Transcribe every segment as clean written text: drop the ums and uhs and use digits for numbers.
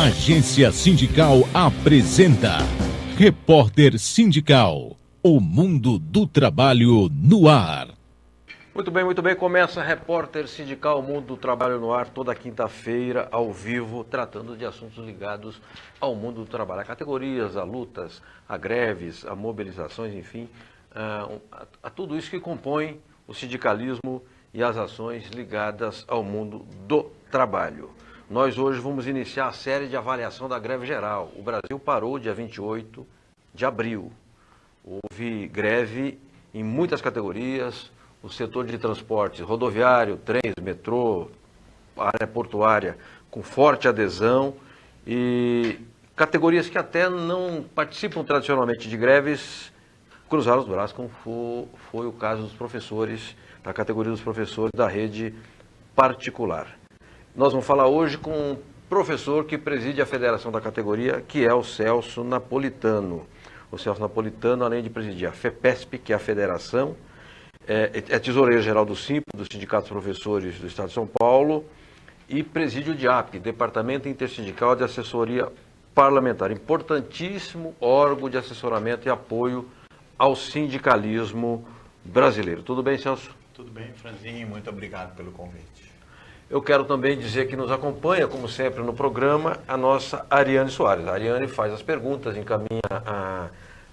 Agência Sindical apresenta Repórter Sindical, o mundo do trabalho no ar. Muito bem, começa Repórter Sindical, o mundo do trabalho no ar, toda quinta-feira, ao vivo, tratando de assuntos ligados ao mundo do trabalho, a categorias, a lutas, a greves, a mobilizações, enfim, a tudo isso que compõe o sindicalismo e as ações ligadas ao mundo do trabalho. Nós hoje vamos iniciar a série de avaliação da greve geral. O Brasil parou dia 28 de abril. Houve greve em muitas categorias, o setor de transportes rodoviário, trens, metrô, área portuária, com forte adesão, e categorias que até não participam tradicionalmente de greves cruzaram os braços, como foi o caso dos professores, da categoria dos professores da rede particular. Nós vamos falar hoje com um professor que preside a federação da categoria, que é o Celso Napolitano. O Celso Napolitano, além de presidir a FEPESP, que é a federação, é tesoureiro-geral do SIMP, do Sindicato dos Professores do Estado de São Paulo, e preside o DIAP, Departamento Intersindical de Assessoria Parlamentar, importantíssimo órgão de assessoramento e apoio ao sindicalismo brasileiro. Tudo bem, Celso? Tudo bem, Franzinho, muito obrigado pelo convite. Eu quero também dizer que nos acompanha, como sempre no programa, a nossa Ariane Soares. A Ariane faz as perguntas, encaminha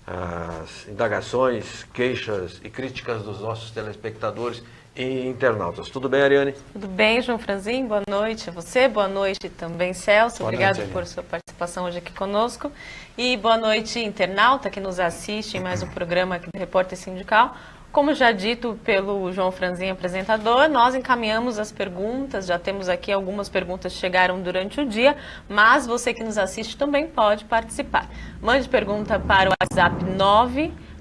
as indagações, queixas e críticas dos nossos telespectadores e internautas. Tudo bem, Ariane? Tudo bem, João Franzinho, boa noite a você, boa noite também, Celso, obrigado por sua participação hoje aqui conosco. E boa noite, internauta que nos assiste em mais um programa aqui do Repórter Sindical. Como já dito pelo João Franzinho, apresentador, nós encaminhamos as perguntas, já temos aqui algumas perguntas que chegaram durante o dia, mas você que nos assiste também pode participar. Mande pergunta para o WhatsApp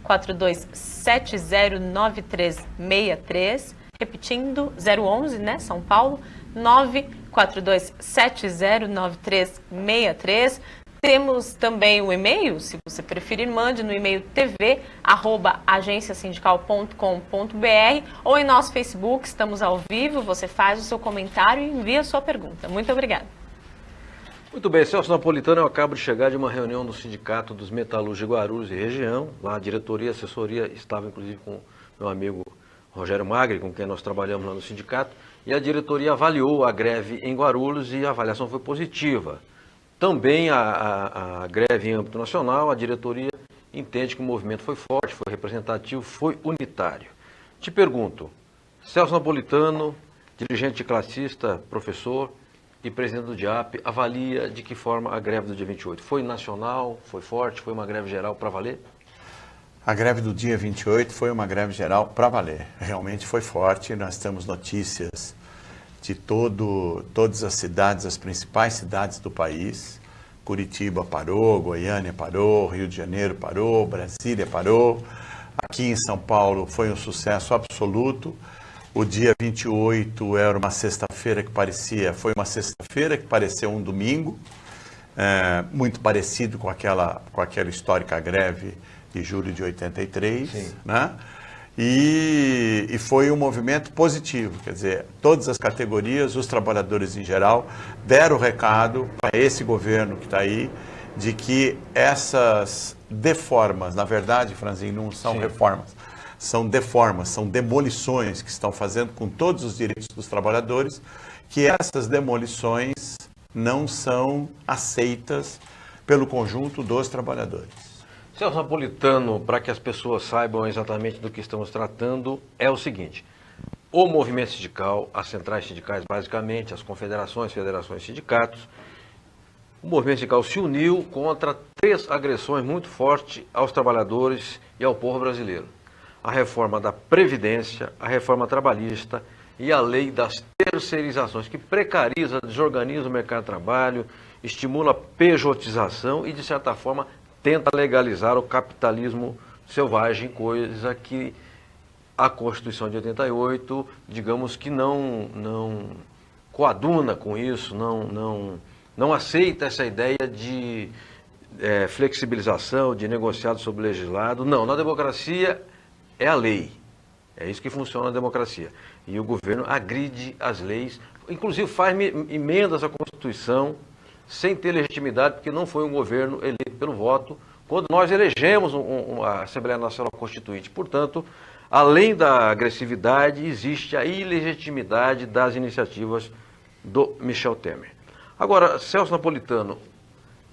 942709363, repetindo, 011, né, São Paulo, 942709363. Temos também o e-mail, se você preferir, mande no e-mail tv@agenciasindical.com.br ou em nosso Facebook, estamos ao vivo, você faz o seu comentário e envia a sua pergunta. Muito obrigada. Muito bem, Celso Napolitano, eu acabo de chegar de uma reunião do Sindicato dos Metalúrgicos de Guarulhos e região, lá a diretoria e assessoria estava inclusive com meu amigo Rogério Magri, com quem nós trabalhamos lá no sindicato, e a diretoria avaliou a greve em Guarulhos e a avaliação foi positiva. Também a greve em âmbito nacional, a diretoria entende que o movimento foi forte, foi representativo, foi unitário. Te pergunto, Celso Napolitano, dirigente classista, professor e presidente do DIAP, avalia de que forma a greve do dia 28? Foi nacional, foi forte, foi uma greve geral para valer? A greve do dia 28 foi uma greve geral para valer, realmente foi forte, nós temos notícias de todas as cidades, as principais cidades do país. Curitiba parou, Goiânia parou, Rio de Janeiro parou, Brasília parou. Aqui em São Paulo foi um sucesso absoluto. O dia 28 era uma sexta-feira foi uma sexta-feira que pareceu um domingo, muito parecido com aquela histórica greve de julho de 83, sim, né? E foi um movimento positivo, quer dizer, todas as categorias, os trabalhadores em geral, deram o recado para esse governo que está aí, de que essas deformas, na verdade, Franzinho, não são, sim, reformas, são deformas, são demolições que estão fazendo com todos os direitos dos trabalhadores, que essas demolições não são aceitas pelo conjunto dos trabalhadores. Celso Napolitano, para que as pessoas saibam exatamente do que estamos tratando, é o seguinte: o movimento sindical, as centrais sindicais, basicamente, as confederações, federações, sindicatos, o movimento sindical se uniu contra 3 agressões muito fortes aos trabalhadores e ao povo brasileiro: a reforma da Previdência, a reforma trabalhista e a lei das terceirizações, que precariza, desorganiza o mercado de trabalho, estimula a pejotização e, de certa forma, tenta legalizar o capitalismo selvagem, coisa que a Constituição de 88, digamos que não coaduna com isso, não aceita essa ideia de flexibilização, de negociado sobre legislado. Não, na democracia é a lei. É isso que funciona na democracia. E o governo agride as leis, inclusive faz emendas à Constituição sem ter legitimidade, porque não foi um governo eleito pelo voto, quando nós elegemos a Assembleia Nacional Constituinte. Portanto, além da agressividade, existe a ilegitimidade das iniciativas do Michel Temer. Agora, Celso Napolitano,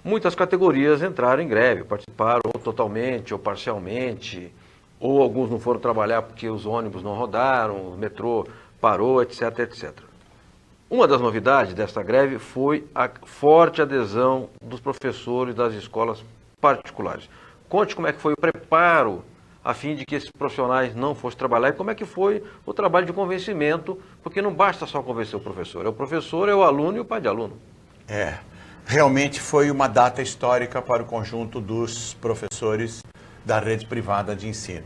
muitas categorias entraram em greve, participaram ou totalmente ou parcialmente, ou alguns não foram trabalhar porque os ônibus não rodaram, o metrô parou, etc, etc. Uma das novidades desta greve foi a forte adesão dos professores das escolas particulares. Conte como é que foi o preparo a fim de que esses profissionais não fossem trabalhar e como é que foi o trabalho de convencimento, porque não basta só convencer o professor, é o aluno e o pai de aluno. Realmente foi uma data histórica para o conjunto dos professores da rede privada de ensino.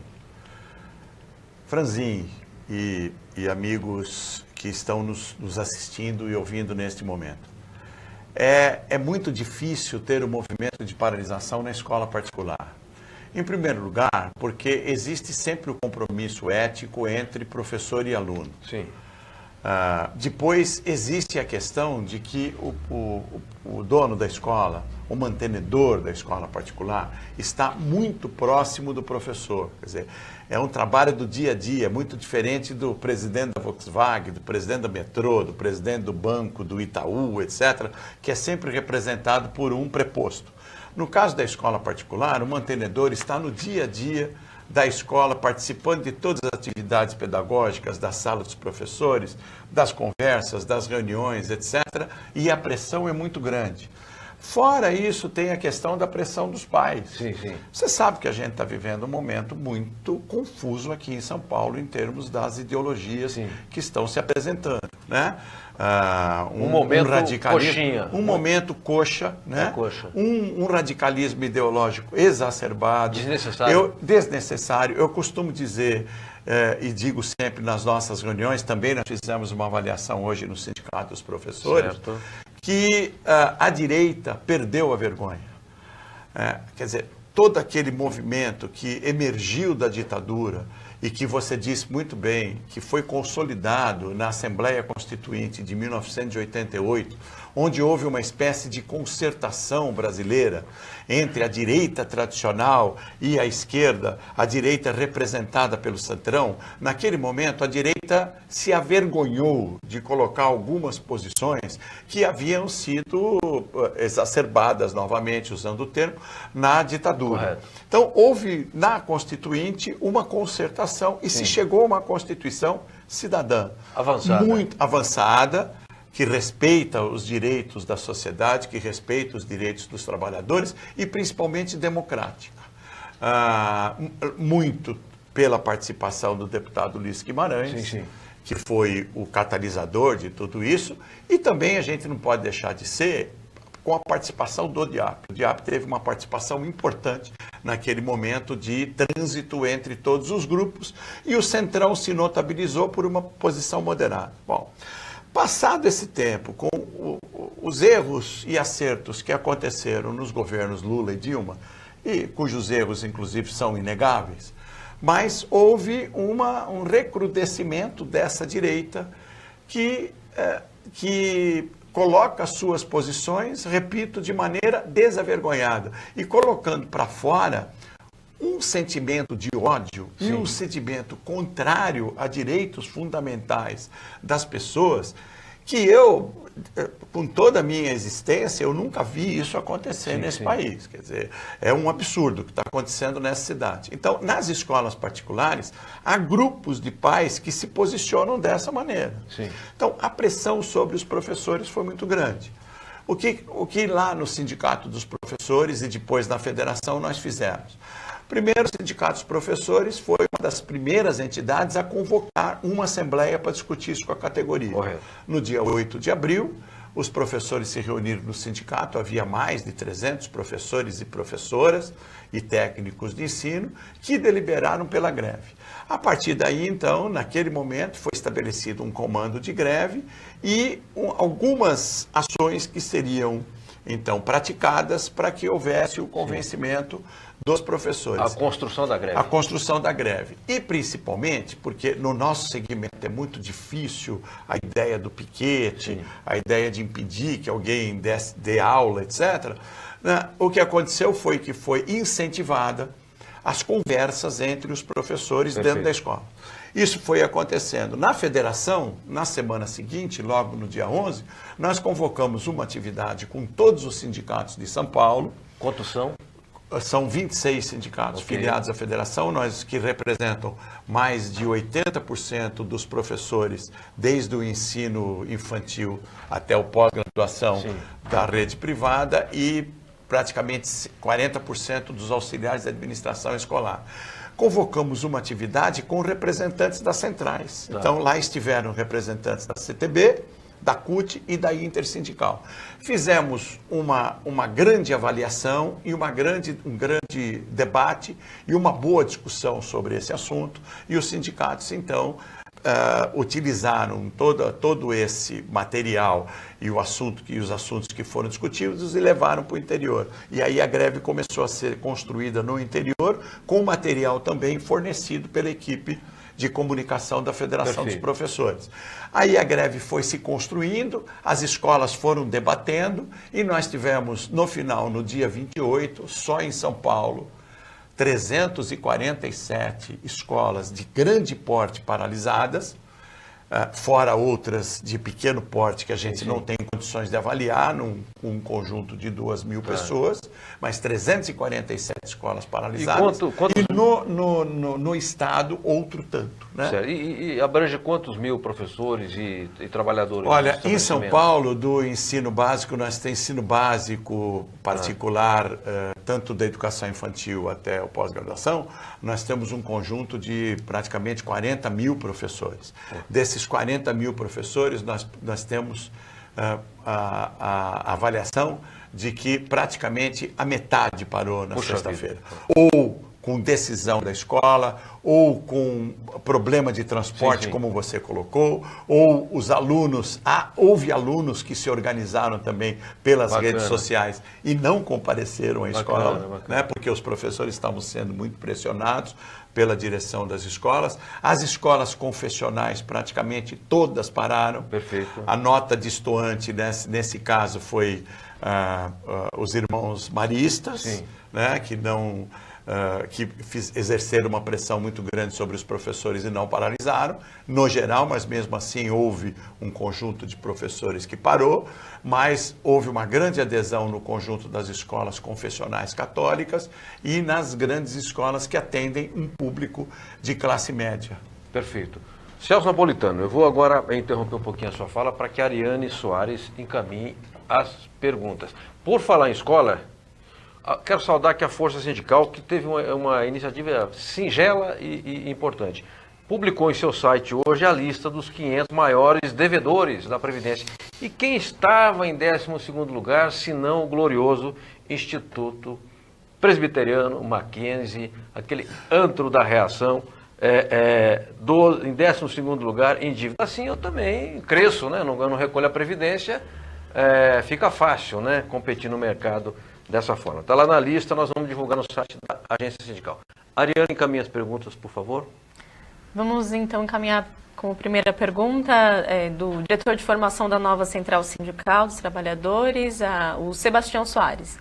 Franzin e amigos que estão nos assistindo e ouvindo neste momento. É muito difícil ter um movimento de paralisação na escola particular. Em primeiro lugar, porque existe sempre o compromisso ético entre professor e aluno. Sim. Depois existe a questão de que o dono da escola, o mantenedor da escola particular, está muito próximo do professor. Quer dizer, é um trabalho do dia a dia, muito diferente do presidente da Volkswagen, do presidente da Metrô, do presidente do banco, do Itaú, etc., que é sempre representado por um preposto. No caso da escola particular, o mantenedor está no dia a dia da escola, participando de todas as atividades pedagógicas, da sala dos professores, das conversas, das reuniões, etc. E a pressão é muito grande. Fora isso, tem a questão da pressão dos pais. Sim, sim. Você sabe que a gente está vivendo um momento muito confuso aqui em São Paulo em termos das ideologias que estão se apresentando, né? Um momento radicalismo, coxinha. Um momento coxa, né? Coxa. Um radicalismo ideológico exacerbado. Desnecessário. Desnecessário. Eu costumo dizer, e digo sempre nas nossas reuniões, também nós fizemos uma avaliação hoje no Sindicato dos Professores, certo, que a direita perdeu a vergonha. Quer dizer, todo aquele movimento que emergiu da ditadura e que você disse muito bem, que foi consolidado na Assembleia Constituinte de 1988, onde houve uma espécie de concertação brasileira entre a direita tradicional e a esquerda, a direita representada pelo Centrão. Naquele momento, a direita se avergonhou de colocar algumas posições que haviam sido exacerbadas, novamente usando o termo, na ditadura. Correto. Então, houve na Constituinte uma concertação e se chegou a uma Constituição cidadã. Avançada. Muito avançada, que respeita os direitos da sociedade, que respeita os direitos dos trabalhadores e principalmente democrática. Muito pela participação do deputado Ulisses Guimarães, que foi o catalisador de tudo isso, e também a gente não pode deixar de ser com a participação do DIAP. O DIAP teve uma participação importante naquele momento de trânsito entre todos os grupos e o Centrão se notabilizou por uma posição moderada. Bom, passado esse tempo, com os erros e acertos que aconteceram nos governos Lula e Dilma, e cujos erros, inclusive, são inegáveis, mas houve um recrudescimento dessa direita que coloca suas posições, repito, de maneira desavergonhada e colocando para fora um sentimento de ódio e um sentimento contrário a direitos fundamentais das pessoas, que eu, com toda a minha existência, eu nunca vi isso acontecer nesse país. Quer dizer, é um absurdo o que está acontecendo nessa cidade. Então, nas escolas particulares, há grupos de pais que se posicionam dessa maneira. Então, a pressão sobre os professores foi muito grande. O que lá no Sindicato dos Professores e depois na Federação nós fizemos? Primeiro, o Sindicato dos Professores foi uma das primeiras entidades a convocar uma assembleia para discutir isso com a categoria. Correto. No dia 8 de abril, os professores se reuniram no sindicato, havia mais de 300 professores e professoras e técnicos de ensino que deliberaram pela greve. A partir daí, então, naquele momento, foi estabelecido um comando de greve e algumas ações que seriam então, praticadas para que houvesse o convencimento dos professores. A construção da greve. A construção da greve. E principalmente porque no nosso segmento é muito difícil a ideia do piquete, a ideia de impedir que alguém dê aula, etc. O que aconteceu foi que foi incentivada as conversas entre os professores dentro da escola. Isso foi acontecendo. Na federação, na semana seguinte, logo no dia 11, nós convocamos uma atividade com todos os sindicatos de São Paulo. Quantos são? São 26 sindicatos filiados à federação, nós que representam mais de 80% dos professores, desde o ensino infantil até o pós-graduação da rede privada e praticamente 40% dos auxiliares de administração escolar. Convocamos uma atividade com representantes das centrais. Então, lá estiveram representantes da CTB, da CUT e da Intersindical. Fizemos uma grande avaliação e um grande debate e uma boa discussão sobre esse assunto. E os sindicatos, então, utilizaram todo esse material e os assuntos que foram discutidos e levaram para o interior. E aí a greve começou a ser construída no interior, com material também fornecido pela equipe de comunicação da Federação dos Professores. Aí a greve foi se construindo, as escolas foram debatendo e nós tivemos, no final, no dia 28, só em São Paulo, 347 escolas de grande porte paralisadas, fora outras de pequeno porte que a gente não tem condições de avaliar, num conjunto de 2.000 pessoas, mas 347 escolas paralisadas. E no estado, outro tanto. Né? Certo. E abrange quantos mil professores e trabalhadores? Olha, em São Paulo, do ensino básico, nós temos ensino básico particular, tanto da educação infantil até o pós-graduação, nós temos um conjunto de praticamente 40 mil professores. Desses 40 mil professores, nós temos a avaliação de que praticamente a metade parou na sexta-feira. Ou com decisão da escola, ou com problema de transporte, como você colocou, ou os alunos, houve alunos que se organizaram também pelas redes sociais e não compareceram à escola, né, porque os professores estavam sendo muito pressionados pela direção das escolas. As escolas confessionais praticamente todas pararam. Perfeito. A nota destoante nesse caso foi os irmãos maristas, né, que exerceram uma pressão muito grande sobre os professores e não paralisaram, no geral, mas mesmo assim houve um conjunto de professores que parou, mas houve uma grande adesão no conjunto das escolas confessionais católicas e nas grandes escolas que atendem um público de classe média. Perfeito. Celso Napolitano, eu vou agora interromper um pouquinho a sua fala para que a Ariane Soares encaminhe as perguntas. Por falar em escola, quero saudar aqui a Força Sindical, que teve uma iniciativa singela e importante. Publicou em seu site hoje a lista dos 500 maiores devedores da Previdência. E quem estava em 12º lugar, se não o glorioso Instituto Presbiteriano Mackenzie, aquele antro da reação, em 12º lugar em dívida. Assim eu também cresço, né? Eu não recolho a Previdência, fica fácil, né, competir no mercado dessa forma. Está lá na lista, nós vamos divulgar no site da Agência Sindical. Ariane, encaminha as perguntas, por favor. Vamos então encaminhar como primeira pergunta do diretor de formação da nova Central Sindical dos Trabalhadores, o Sebastião Soares.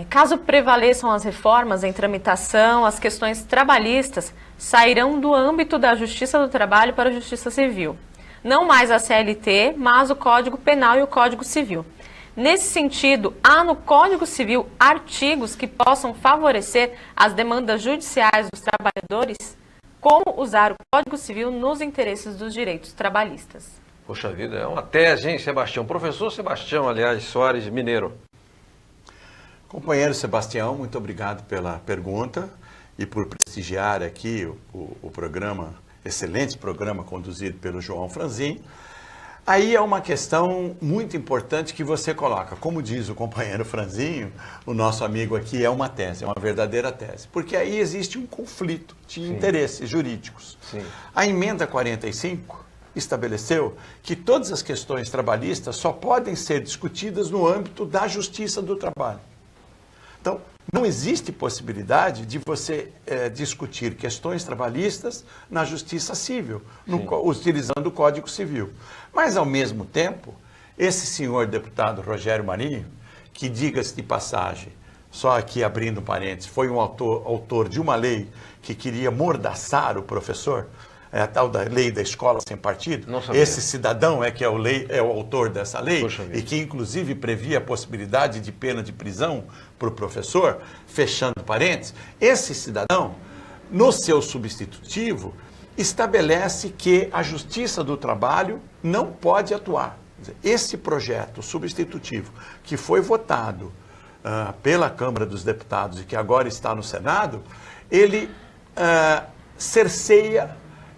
Caso prevaleçam as reformas em tramitação, as questões trabalhistas sairão do âmbito da Justiça do Trabalho para a Justiça Civil. Não mais a CLT, mas o Código Penal e o Código Civil. Nesse sentido, há no Código Civil artigos que possam favorecer as demandas judiciais dos trabalhadores? Como usar o Código Civil nos interesses dos direitos trabalhistas? Poxa vida, é uma tese, hein, Sebastião? Professor Sebastião, aliás, Soares Mineiro. Companheiro Sebastião, muito obrigado pela pergunta e por prestigiar aqui o programa, excelente programa conduzido pelo João Franzin. Aí é uma questão muito importante que você coloca. Como diz o companheiro Franzinho, o nosso amigo aqui, é uma tese, é uma verdadeira tese. Porque aí existe um conflito de interesses jurídicos. A emenda 45 estabeleceu que todas as questões trabalhistas só podem ser discutidas no âmbito da Justiça do Trabalho. Então, não existe possibilidade de você discutir questões trabalhistas na Justiça Civil, utilizando o Código Civil. Mas, ao mesmo tempo, esse senhor deputado Rogério Marinho, que, diga-se de passagem, só aqui abrindo parênteses, foi um autor de uma lei que queria mordaçar o professor, a tal da lei da escola sem partido. Esse cidadão é o autor dessa lei e que inclusive previa a possibilidade de pena de prisão para o professor, fechando parênteses. Esse cidadão, no seu substitutivo, estabelece que a Justiça do Trabalho não pode atuar. Esse projeto substitutivo que foi votado pela Câmara dos Deputados e que agora está no Senado, ele cerceia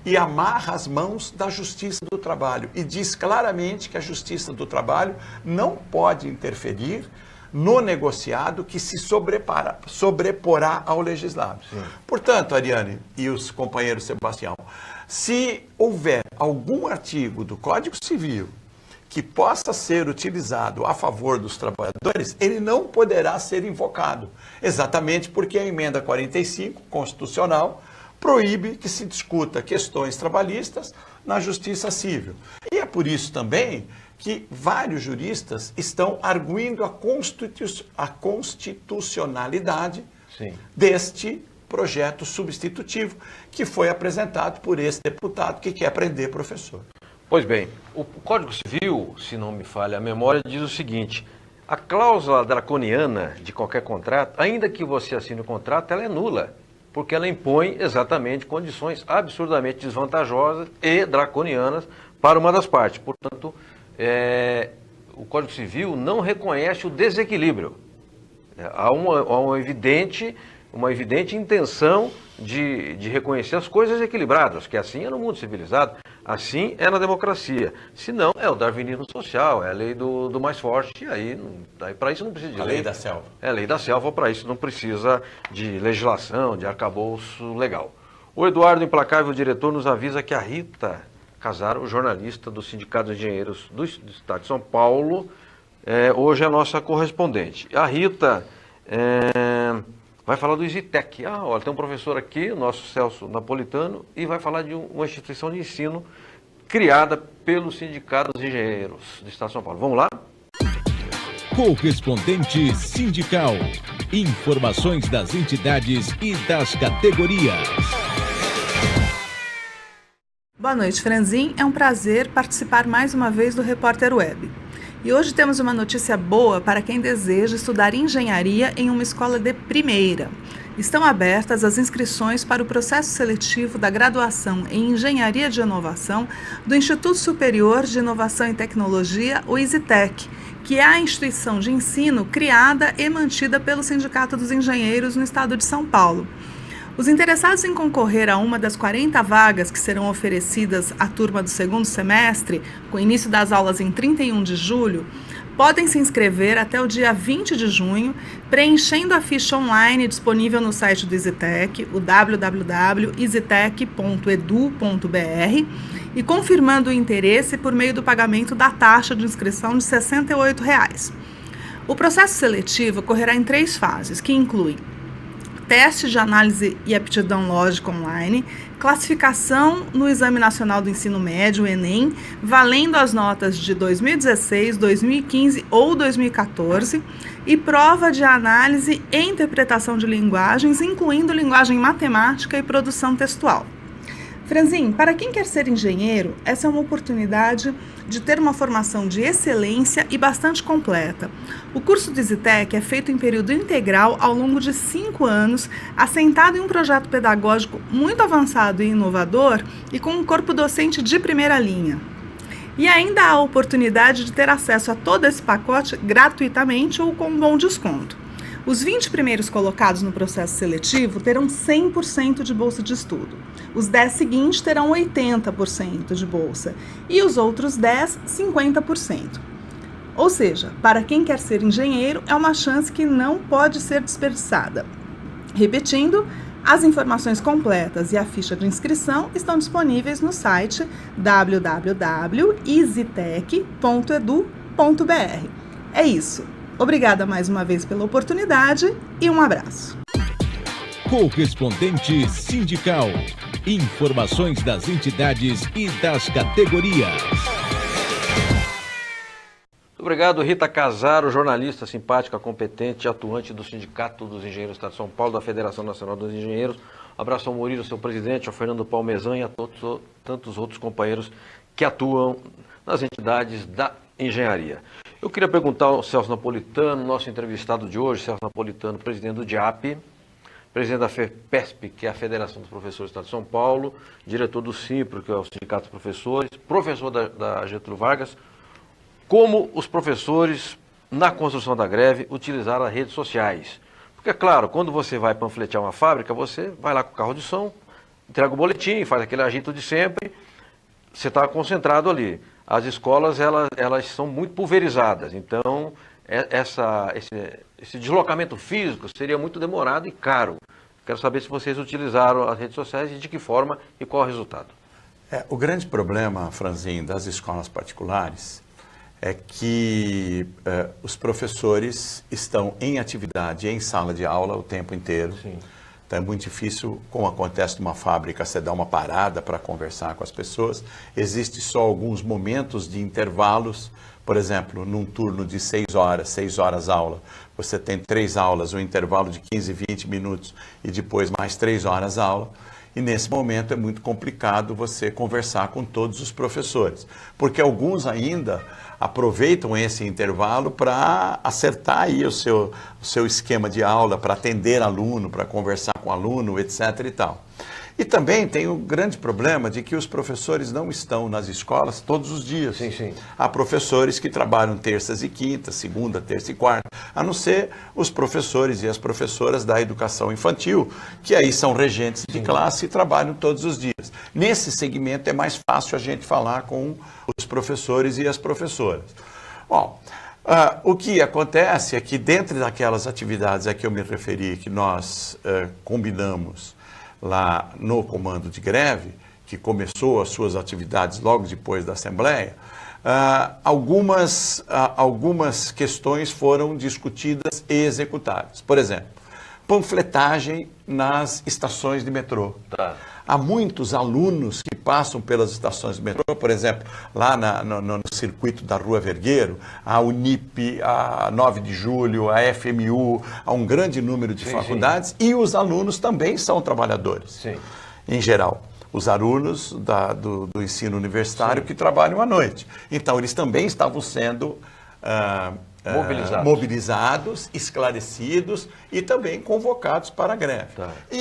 e amarra as mãos da Justiça do Trabalho e diz claramente que a Justiça do Trabalho não pode interferir no negociado que se sobreporá ao legislado. Sim. Portanto, Ariane e os companheiros Sebastião, se houver algum artigo do Código Civil que possa ser utilizado a favor dos trabalhadores, ele não poderá ser invocado, exatamente porque a emenda 45 constitucional proíbe que se discuta questões trabalhistas na Justiça Civil. E é por isso também que vários juristas estão arguindo a constitucionalidade deste projeto substitutivo que foi apresentado por esse deputado que quer prender professor. Pois bem, o Código Civil, se não me falha a memória, diz o seguinte: a cláusula draconiana de qualquer contrato, ainda que você assine o contrato, ela é nula, porque ela impõe exatamente condições absurdamente desvantajosas e draconianas para uma das partes. Portanto, o Código Civil não reconhece o desequilíbrio. Há uma evidente intenção de reconhecer as coisas equilibradas, que assim é no mundo civilizado, assim é na democracia. Se não, é o darwinismo social, é a lei do mais forte, e aí para isso não precisa de lei. A lei da selva. É a lei da selva, para isso não precisa de legislação, de arcabouço legal. O Eduardo Implacável, diretor, nos avisa que a Rita Casaro, jornalista do Sindicato dos Engenheiros do Estado de São Paulo, hoje é a nossa correspondente. A Rita vai falar do Isitec. Olha, tem um professor aqui, o nosso Celso Napolitano, e vai falar de uma instituição de ensino criada pelo Sindicato dos Engenheiros do Estado de São Paulo. Vamos lá? Correspondente sindical. Informações das entidades e das categorias. Boa noite, Franzin. É um prazer participar mais uma vez do Repórter Web. E hoje temos uma notícia boa para quem deseja estudar engenharia em uma escola de primeira. Estão abertas as inscrições para o processo seletivo da graduação em Engenharia de Inovação do Instituto Superior de Inovação e Tecnologia, o Isitec, que é a instituição de ensino criada e mantida pelo Sindicato dos Engenheiros no estado de São Paulo. Os interessados em concorrer a uma das 40 vagas que serão oferecidas à turma do segundo semestre, com início das aulas em 31 de julho, podem se inscrever até o dia 20 de junho, preenchendo a ficha online disponível no site do Isitec, o www.isitec.edu.br, e confirmando o interesse por meio do pagamento da taxa de inscrição de R$ 68,00. O processo seletivo ocorrerá em 3 fases, que incluem teste de análise e aptidão lógica online, classificação no Exame Nacional do Ensino Médio, Enem, valendo as notas de 2016, 2015 ou 2014, e prova de análise e interpretação de linguagens, incluindo linguagem matemática e produção textual. Franzin, para quem quer ser engenheiro, essa é uma oportunidade de ter uma formação de excelência e bastante completa. O curso do Isitec é feito em período integral ao longo de 5 anos, assentado em um projeto pedagógico muito avançado e inovador e com um corpo docente de primeira linha. E ainda há a oportunidade de ter acesso a todo esse pacote gratuitamente ou com um bom desconto. Os 20 primeiros colocados no processo seletivo terão 100% de bolsa de estudo. Os 10 seguintes terão 80% de bolsa e os outros 10, 50%. Ou seja, para quem quer ser engenheiro, é uma chance que não pode ser desperdiçada. Repetindo, As informações completas e a ficha de inscrição estão disponíveis no site www.easytech.edu.br. É isso. Obrigada mais uma vez pela oportunidade e um abraço. Correspondente sindical. Informações das entidades e das categorias. Obrigado, Rita Casaro, jornalista simpática, competente, atuante do Sindicato dos Engenheiros do Estado de São Paulo, da Federação Nacional dos Engenheiros. Um abraço ao Murilo, seu presidente, ao Fernando Palmezan e a tantos outros companheiros que atuam nas entidades da engenharia. Eu queria perguntar ao Celso Napolitano, nosso entrevistado de hoje, Celso Napolitano, presidente do DIAP, presidente da FEPESP, que é a Federação dos Professores do Estado de São Paulo, diretor do SIMPRO, que é o Sindicato dos Professores, professor da Getúlio Vargas. Como os professores, na construção da greve, utilizaram as redes sociais. Porque, claro, quando você vai panfletear uma fábrica, você vai lá com o carro de som, entrega o boletim, faz aquele agito de sempre, você está concentrado ali. As escolas, elas são muito pulverizadas, então esse deslocamento físico seria muito demorado e caro. Quero saber se vocês utilizaram as redes sociais e de que forma e qual o resultado. O grande problema, Franzinho, das escolas particulares é que os professores estão em atividade, em sala de aula o tempo inteiro. Sim. Então é muito difícil, como acontece numa fábrica, você dá uma parada para conversar com as pessoas. Existem só alguns momentos de intervalos, por exemplo, num turno de 6 horas aula, você tem 3 aulas, um intervalo de 15, 20 minutos e depois mais 3 horas aula. E nesse momento é muito complicado você conversar com todos os professores, porque alguns ainda aproveitam esse intervalo para acertar aí o seu esquema de aula, para atender aluno, para conversar com aluno, etc. e tal. E também tem o grande problema de que os professores não estão nas escolas todos os dias. Sim, sim. Há professores que trabalham terças e quintas, segunda, terça e quarta, a não ser os professores e as professoras da educação infantil, que aí são regentes de classe e trabalham todos os dias. Nesse segmento é mais fácil a gente falar com os professores e as professoras. Bom, o que acontece é que dentro daquelas atividades a que eu me referi, que nós combinamos lá no comando de greve, que começou as suas atividades logo depois da Assembleia, algumas questões foram discutidas e executadas. Por exemplo, panfletagem nas estações de metrô. Tá. Há muitos alunos que passam pelas estações de metrô, por exemplo, lá no circuito da Rua Vergueiro, a Unip, a 9 de Julho, a FMU, há um grande número de faculdades, e os alunos também são trabalhadores, em geral. Os alunos do ensino universitário que trabalham à noite. Então, eles também estavam sendo mobilizados, esclarecidos e também convocados para a greve. Tá. E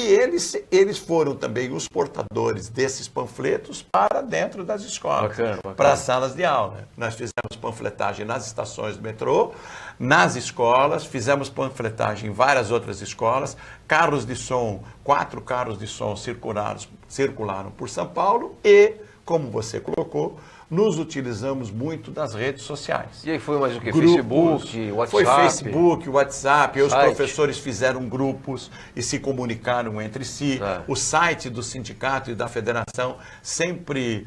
eles foram também os portadores desses panfletos para dentro das escolas, para as salas de aula. Nós fizemos panfletagem nas estações do metrô, nas escolas, fizemos panfletagem em várias outras escolas, carros de som, 4 carros de som circularam por São Paulo e, como você colocou, nos utilizamos muito das redes sociais. E aí foi mais o que? Grupos, Facebook, WhatsApp? Foi Facebook, WhatsApp, os site. professores fizeram grupos e se comunicaram entre si. O site do sindicato e da federação sempre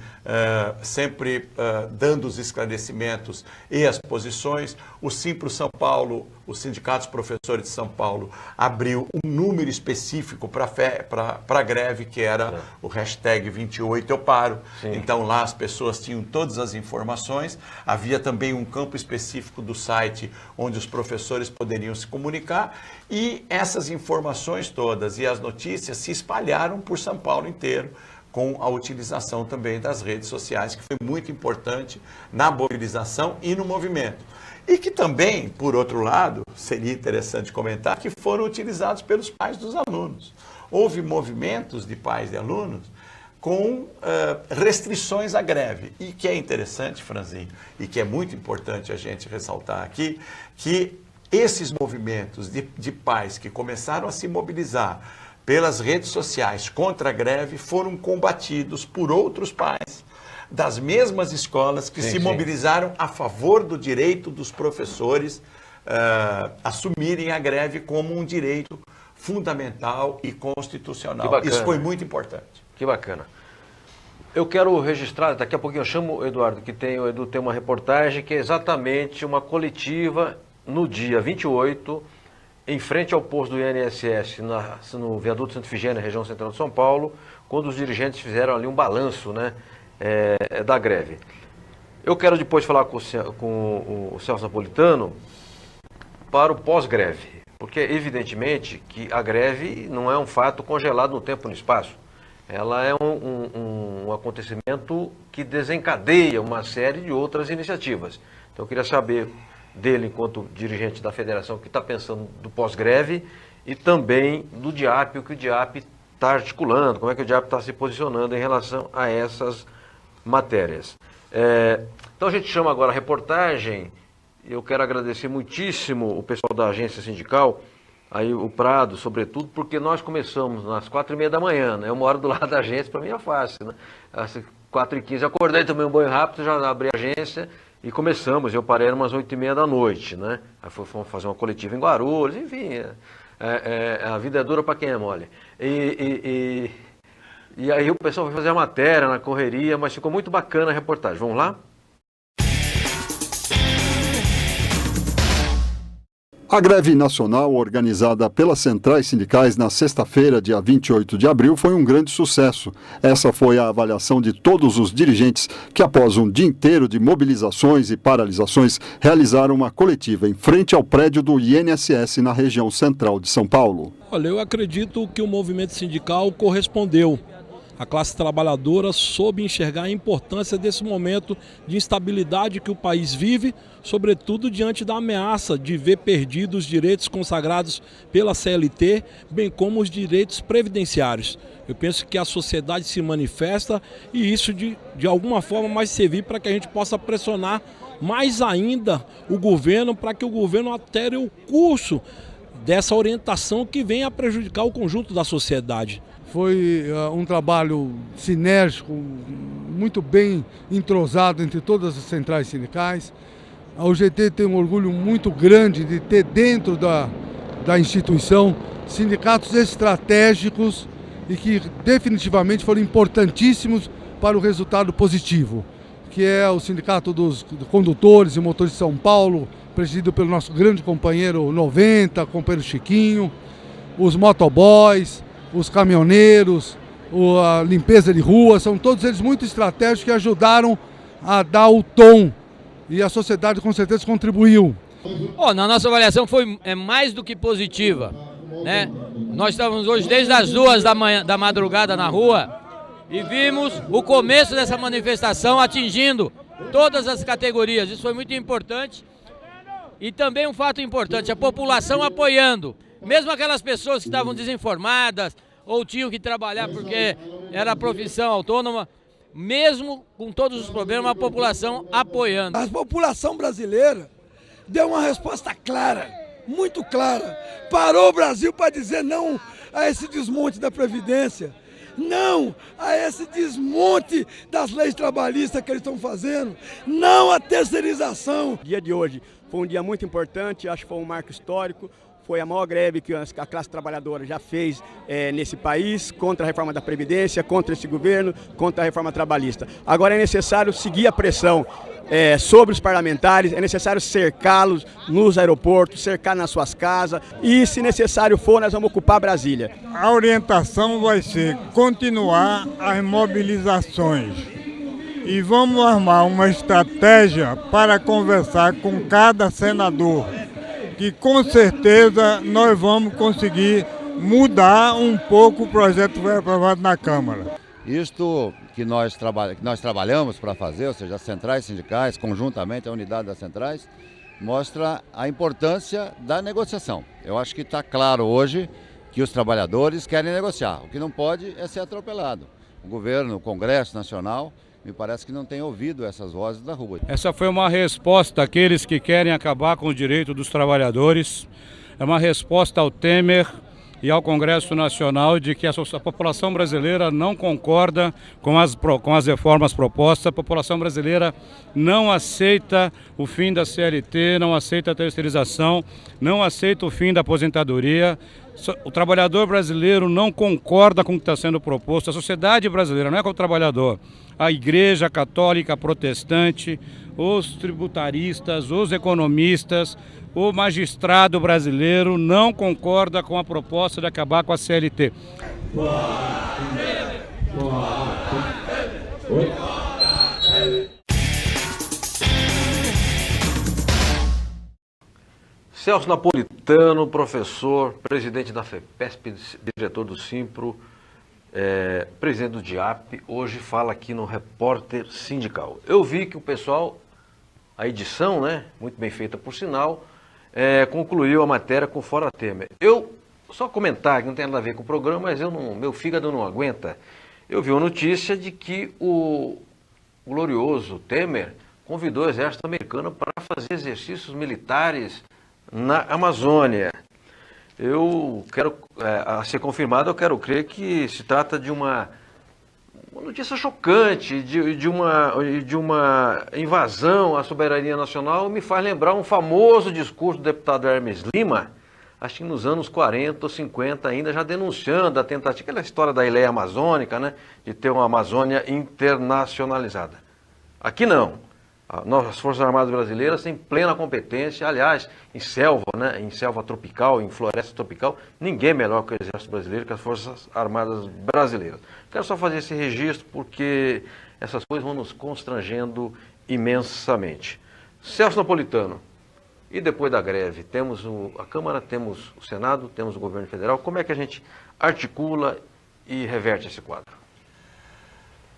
dando os esclarecimentos e as posições. O Simpro São Paulo, o Sindicato dos Professores de São Paulo, abriu um número específico para a greve, que era o hashtag 28 eu paro. Sim. Então lá as pessoas tinham todas as informações. Havia também um campo específico do site onde os professores poderiam se comunicar, e essas informações todas e as notícias se espalharam por São Paulo inteiro, com a utilização também das redes sociais, que foi muito importante na mobilização e no movimento. E que também, por outro lado, seria interessante comentar, que foram utilizados pelos pais dos alunos. Houve movimentos de pais de alunos com restrições à greve. E que é interessante, Franzinho, e que é muito importante a gente ressaltar aqui, que esses movimentos de pais que começaram a se mobilizar pelas redes sociais contra a greve foram combatidos por outros pais das mesmas escolas que se mobilizaram a favor do direito dos professores assumirem a greve como um direito fundamental e constitucional. Que bacana. Isso foi muito importante. Que bacana. Eu quero registrar, daqui a pouquinho eu chamo o Eduardo, o Edu tem uma reportagem que é exatamente uma coletiva no dia 28, em frente ao posto do INSS, no viaduto Santa Efigênia, região central de São Paulo, quando os dirigentes fizeram ali um balanço, né, da greve. Eu quero depois falar com o Celso Napolitano para o pós-greve, porque evidentemente que a greve não é um fato congelado no tempo e no espaço. Ela é um acontecimento que desencadeia uma série de outras iniciativas. Então eu queria saber dele, enquanto dirigente da federação, que está pensando do pós-greve e também do DIAP, o que o DIAP está articulando, como é que o DIAP está se posicionando em relação a essas matérias. Então a gente chama agora a reportagem. Eu quero agradecer muitíssimo o pessoal da agência sindical, aí o Prado, sobretudo, porque nós começamos às 4h30 da manhã, né? Eu moro do lado da agência, para mim é fácil, né? Às 4h15 acordei, tomei um banho rápido, já abri a agência e começamos. Eu parei umas 8h30 da noite, né? Aí fomos fazer uma coletiva em Guarulhos, enfim, a vida é dura para quem é mole. E aí o pessoal foi fazer a matéria na correria, mas ficou muito bacana a reportagem. Vamos lá? A greve nacional, organizada pelas centrais sindicais na sexta-feira, dia 28 de abril, foi um grande sucesso. Essa foi a avaliação de todos os dirigentes que, após um dia inteiro de mobilizações e paralisações, realizaram uma coletiva em frente ao prédio do INSS na região central de São Paulo. Olha, eu acredito que o movimento sindical correspondeu. A classe trabalhadora soube enxergar a importância desse momento de instabilidade que o país vive, sobretudo diante da ameaça de ver perdidos os direitos consagrados pela CLT, bem como os direitos previdenciários. Eu penso que a sociedade se manifesta e isso de alguma forma vai servir para que a gente possa pressionar mais ainda o governo, para que o governo altere o curso dessa orientação que vem a prejudicar o conjunto da sociedade. Foi um trabalho sinérgico, muito bem entrosado entre todas as centrais sindicais. A UGT tem um orgulho muito grande de ter dentro da instituição sindicatos estratégicos e que definitivamente foram importantíssimos para o resultado positivo, que é o Sindicato dos Condutores e Motores de São Paulo, presidido pelo nosso grande companheiro 90, companheiro Chiquinho, os motoboys, os caminhoneiros, a limpeza de rua, são todos eles muito estratégicos que ajudaram a dar o tom e a sociedade com certeza contribuiu. Na nossa avaliação foi mais do que positiva, né? Nós estávamos hoje desde as 2 da madrugada na rua e vimos o começo dessa manifestação atingindo todas as categorias. Isso foi muito importante e também um fato importante, a população apoiando. Mesmo aquelas pessoas que estavam desinformadas ou tinham que trabalhar porque era profissão autônoma, mesmo com todos os problemas, a população apoiando. A população brasileira deu uma resposta clara, muito clara. Parou o Brasil para dizer não a esse desmonte da Previdência, não a esse desmonte das leis trabalhistas que eles estão fazendo, não a terceirização. O dia de hoje foi um dia muito importante, acho que foi um marco histórico. Foi a maior greve que a classe trabalhadora já fez nesse país, contra a reforma da Previdência, contra esse governo, contra a reforma trabalhista. Agora é necessário seguir a pressão sobre os parlamentares, é necessário cercá-los nos aeroportos, cercar nas suas casas e, se necessário for, nós vamos ocupar Brasília. A orientação vai ser continuar as mobilizações e vamos armar uma estratégia para conversar com cada senador, que com certeza nós vamos conseguir mudar um pouco o projeto que foi aprovado na Câmara. Isto que nós trabalhamos para fazer, ou seja, as centrais sindicais, conjuntamente a unidade das centrais, mostra a importância da negociação. Eu acho que está claro hoje que os trabalhadores querem negociar. O que não pode é ser atropelado. O governo, o Congresso Nacional, me parece que não tem ouvido essas vozes da rua. Essa foi uma resposta àqueles que querem acabar com o direito dos trabalhadores. É uma resposta ao Temer e ao Congresso Nacional de que a população brasileira não concorda com as reformas propostas. A população brasileira não aceita o fim da CLT, não aceita a terceirização, não aceita o fim da aposentadoria. O trabalhador brasileiro não concorda com o que está sendo proposto, a sociedade brasileira, não é com o trabalhador. A Igreja Católica Protestante, os tributaristas, os economistas, o magistrado brasileiro não concorda com a proposta de acabar com a CLT. Celso Napolitano, professor, presidente da FEPESP, diretor do Simpro, presidente do DIAP, hoje fala aqui no Repórter Sindical. Eu vi que o pessoal, a edição, né, muito bem feita por sinal, concluiu a matéria com Fora Temer. Eu, só comentar, que não tem nada a ver com o programa, mas meu fígado não aguenta. Eu vi uma notícia de que o glorioso Temer convidou o exército americano para fazer exercícios militares na Amazônia. Eu quero, a ser confirmado, eu quero crer que se trata de uma notícia chocante, de uma invasão à soberania nacional. Me faz lembrar um famoso discurso do deputado Hermes Lima, acho que nos anos 40 ou 50 ainda, já denunciando a tentativa, aquela história da Ileia Amazônica, né, de ter uma Amazônia internacionalizada. Aqui não. As Forças Armadas Brasileiras têm plena competência, aliás, em selva, né, em selva tropical, em floresta tropical, ninguém é melhor que o Exército Brasileiro, que as Forças Armadas Brasileiras. Quero só fazer esse registro porque essas coisas vão nos constrangendo imensamente. Celso Napolitano, e depois da greve, temos a Câmara, temos o Senado, temos o Governo Federal, como é que a gente articula e reverte esse quadro?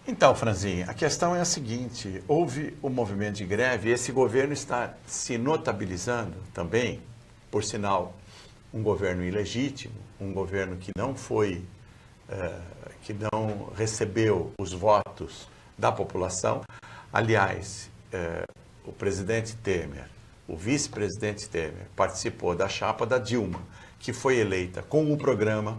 Então, Franzinha, a questão é a seguinte, houve um movimento de greve e esse governo está se notabilizando também, por sinal, um governo ilegítimo, um governo que não recebeu os votos da população. Aliás, o presidente Temer, o vice-presidente Temer, participou da chapa da Dilma, que foi eleita com o programa.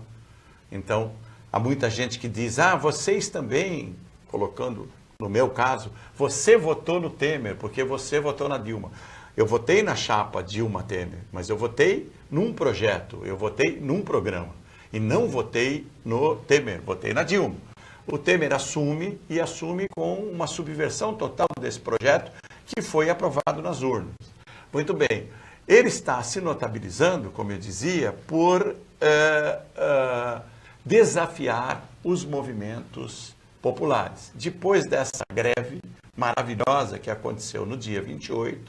Então, há muita gente que diz, vocês também... colocando, no meu caso, você votou no Temer, porque você votou na Dilma. Eu votei na chapa Dilma-Temer, mas eu votei num projeto, eu votei num programa. E não votei no Temer, votei na Dilma. O Temer assume com uma subversão total desse projeto que foi aprovado nas urnas. Muito bem, ele está se notabilizando, como eu dizia, por desafiar os movimentos populares. Depois dessa greve maravilhosa que aconteceu no dia 28,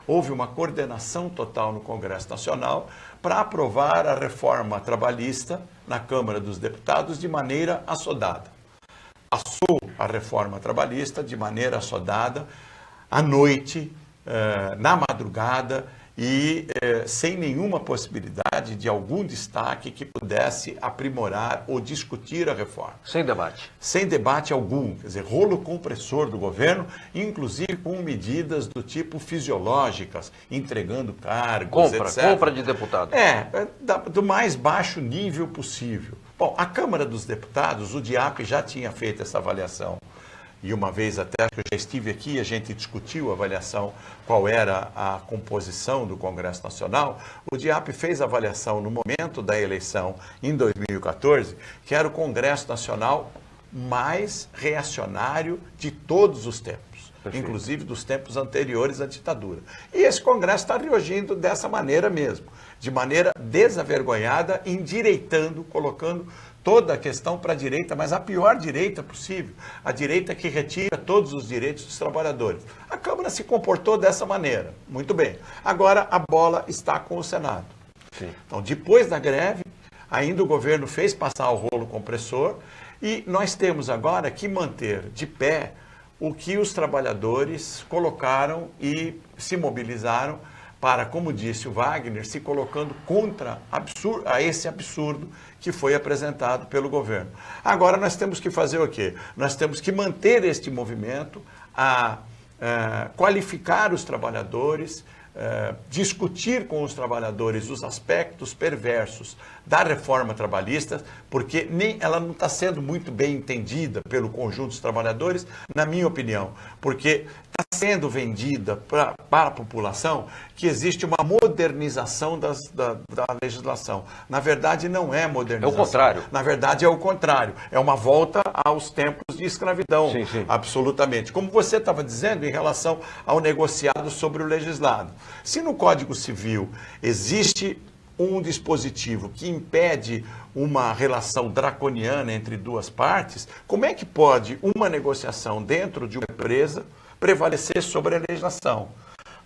houve uma coordenação total no Congresso Nacional para aprovar a reforma trabalhista na Câmara dos Deputados de maneira assodada. Passou a reforma trabalhista de maneira assodada à noite, na madrugada, e sem nenhuma possibilidade de algum destaque que pudesse aprimorar ou discutir a reforma. Sem debate. Sem debate algum, quer dizer, rolo compressor do governo, inclusive com medidas do tipo fisiológicas, entregando cargos, etc. Compra de deputado. Do mais baixo nível possível. Bom, a Câmara dos Deputados, o DIAP já tinha feito essa avaliação. E uma vez até que eu já estive aqui, a gente discutiu a avaliação, qual era a composição do Congresso Nacional. O DIAP fez a avaliação no momento da eleição, em 2014, que era o Congresso Nacional mais reacionário de todos os tempos, inclusive dos tempos anteriores à ditadura. E esse Congresso está reagindo dessa maneira mesmo, de maneira desavergonhada, endireitando, colocando toda a questão para a direita, mas a pior direita possível, a direita que retira todos os direitos dos trabalhadores. A Câmara se comportou dessa maneira, muito bem. Agora a bola está com o Senado. Sim. Então, depois da greve, ainda o governo fez passar o rolo compressor e nós temos agora que manter de pé o que os trabalhadores colocaram e se mobilizaram para, como disse o Wagner, se colocando contra a esse absurdo que foi apresentado pelo governo. Agora nós temos que fazer o quê? Nós temos que manter este movimento, qualificar os trabalhadores, discutir com os trabalhadores os aspectos perversos da reforma trabalhista, porque ela não está sendo muito bem entendida pelo conjunto dos trabalhadores, na minha opinião, porque está sendo vendida para a população que existe uma modernização da legislação. Na verdade, não é modernização. É o contrário. Na verdade, é o contrário. É uma volta aos tempos de escravidão, sim. absolutamente. Como você estava dizendo em relação ao negociado sobre o legislado. Se no Código Civil existe um dispositivo que impede uma relação draconiana entre duas partes, como é que pode uma negociação dentro de uma empresa prevalecer sobre a legislação?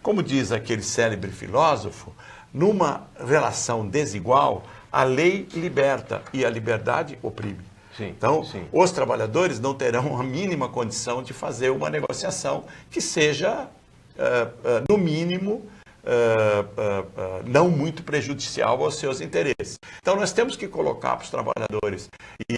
Como diz aquele célebre filósofo, numa relação desigual, a lei liberta e a liberdade oprime. Então, os trabalhadores não terão a mínima condição de fazer uma negociação que seja, no mínimo, não muito prejudicial aos seus interesses. Então nós temos que colocar para os trabalhadores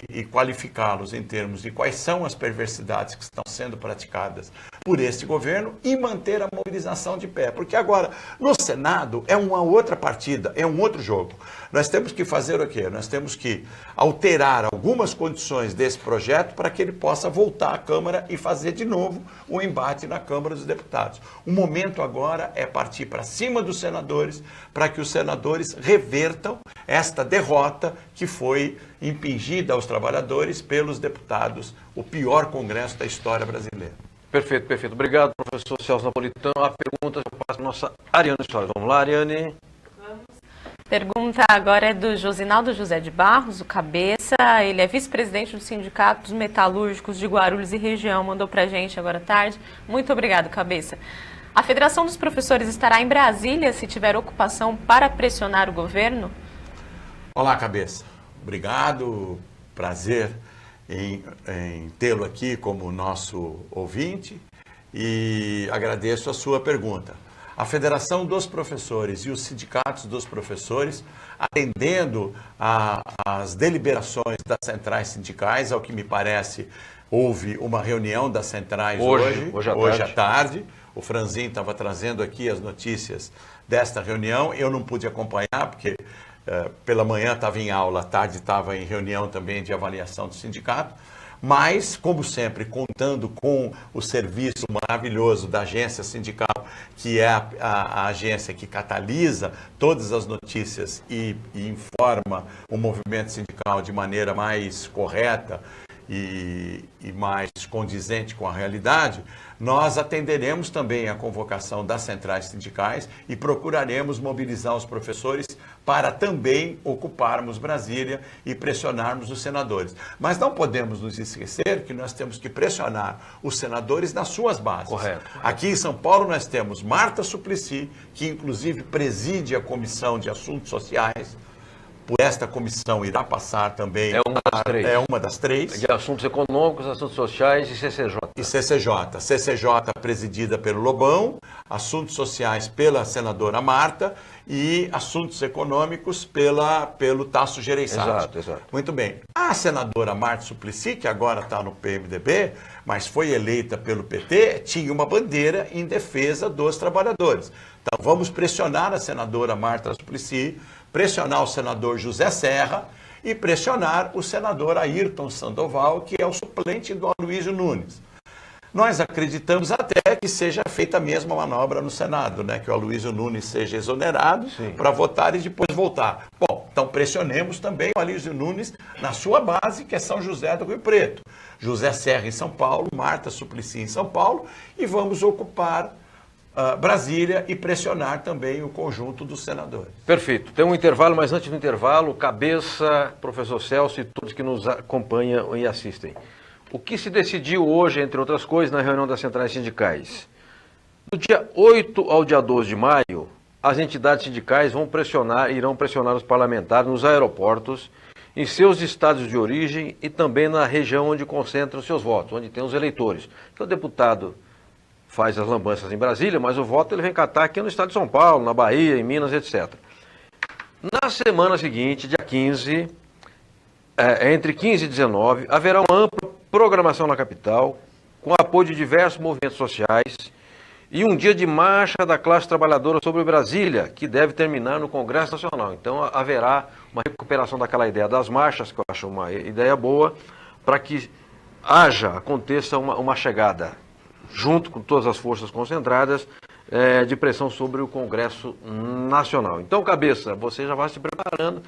e qualificá-los em termos de quais são as perversidades que estão sendo praticadas por este governo e manter a mobilização de pé. Porque agora, no Senado, é uma outra partida, é um outro jogo. Nós temos que fazer o quê? Nós temos que alterar algumas condições desse projeto para que ele possa voltar à Câmara e fazer de novo o embate na Câmara dos Deputados. O momento agora é partir para cima dos senadores, para que os senadores revertam esta derrota que foi impingida aos trabalhadores pelos deputados, o pior congresso da história brasileira. Perfeito, perfeito. Obrigado, professor Celso Napolitano. A pergunta eu passo para a nossa Ariane Soares. Vamos lá, Ariane. Pergunta agora é do Josinaldo José de Barros, o Cabeça. Ele é vice-presidente do Sindicato dos Metalúrgicos de Guarulhos e região. Mandou para a gente agora à tarde. Muito obrigado, Cabeça. A Federação dos Professores estará em Brasília se tiver ocupação para pressionar o governo? Olá, Cabeça. Obrigado. Prazer em tê-lo aqui como nosso ouvinte e agradeço a sua pergunta. A Federação dos Professores e os sindicatos dos professores, atendendo às deliberações das centrais sindicais, ao que me parece, houve uma reunião das centrais hoje à tarde. O Franzin estava trazendo aqui as notícias desta reunião. Eu não pude acompanhar, porque pela manhã estava em aula, à tarde estava em reunião também de avaliação do sindicato. Mas, como sempre, contando com o serviço maravilhoso da agência sindical, que é a agência que catalisa todas as notícias e informa o movimento sindical de maneira mais correta e mais condizente com a realidade, nós atenderemos também a convocação das centrais sindicais e procuraremos mobilizar os professores para também ocuparmos Brasília e pressionarmos os senadores. Mas não podemos nos esquecer que nós temos que pressionar os senadores nas suas bases. Correto. Aqui em São Paulo nós temos Marta Suplicy, que inclusive preside a Comissão de Assuntos Sociais. Por esta comissão irá passar também... É uma das três. De Assuntos Econômicos, Assuntos Sociais e CCJ. E CCJ. CCJ presidida pelo Lobão, Assuntos Sociais pela senadora Marta e Assuntos Econômicos pelo Tasso Gereissati. Exato. Muito bem. A senadora Marta Suplicy, que agora está no PMDB, mas foi eleita pelo PT, tinha uma bandeira em defesa dos trabalhadores. Então vamos pressionar a senadora Marta Suplicy, pressionar o senador José Serra e pressionar o senador Ayrton Sandoval, que é o suplente do Aloysio Nunes. Nós acreditamos até que seja feita a mesma manobra no Senado, né? Que o Aloysio Nunes seja exonerado para votar e depois voltar. Bom, então pressionemos também o Aloysio Nunes na sua base, que é São José do Rio Preto. José Serra em São Paulo, Marta Suplicy em São Paulo, e vamos ocupar Brasília e pressionar também o conjunto dos senadores. Perfeito. Tem um intervalo, mas antes do intervalo, Cabeça, professor Celso e todos que nos acompanham e assistem. O que se decidiu hoje, entre outras coisas, na reunião das centrais sindicais? Do dia 8 ao dia 12 de maio, as entidades sindicais irão pressionar os parlamentares nos aeroportos, em seus estados de origem e também na região onde concentram seus votos, onde tem os eleitores. Então o deputado faz as lambanças em Brasília, mas o voto ele vem catar aqui no estado de São Paulo, na Bahia, em Minas, etc. Na semana seguinte, dia 15, entre 15 e 19, haverá uma ampla programação na capital, com apoio de diversos movimentos sociais E um dia de marcha da classe trabalhadora sobre Brasília, que deve terminar no Congresso Nacional. Então haverá uma recuperação daquela ideia das marchas, que eu acho uma ideia boa, para que aconteça uma chegada, junto com todas as forças concentradas, de pressão sobre o Congresso Nacional. Então, Cabeça, você já vai se preparando.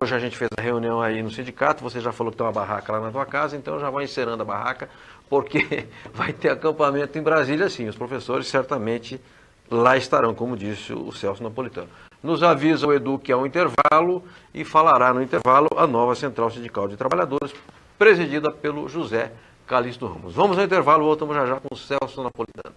Hoje a gente fez a reunião aí no sindicato, você já falou que tem uma barraca lá na tua casa, então já vai encerando a barraca, porque vai ter acampamento em Brasília, sim. Os professores certamente lá estarão, como disse o Celso Napolitano. Nos avisa o Edu que é um intervalo e falará no intervalo a nova Central Sindical de Trabalhadores, presidida pelo José Calixto Ramos. Vamos ao intervalo, voltamos já com o Celso Napolitano.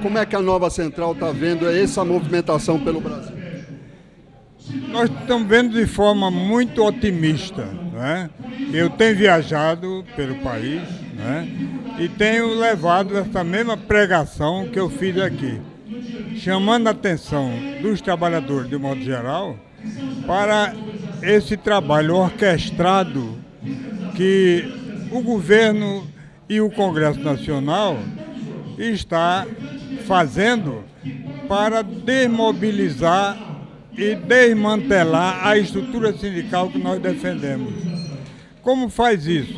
Como é que a nova central está vendo essa movimentação pelo Brasil? Nós estamos vendo de forma muito otimista, né? Eu tenho viajado pelo país, né? E tenho levado essa mesma pregação que eu fiz aqui, chamando a atenção dos trabalhadores de modo geral para esse trabalho orquestrado que o governo e o Congresso Nacional está fazendo para desmobilizar e desmantelar a estrutura sindical que nós defendemos. Como faz isso?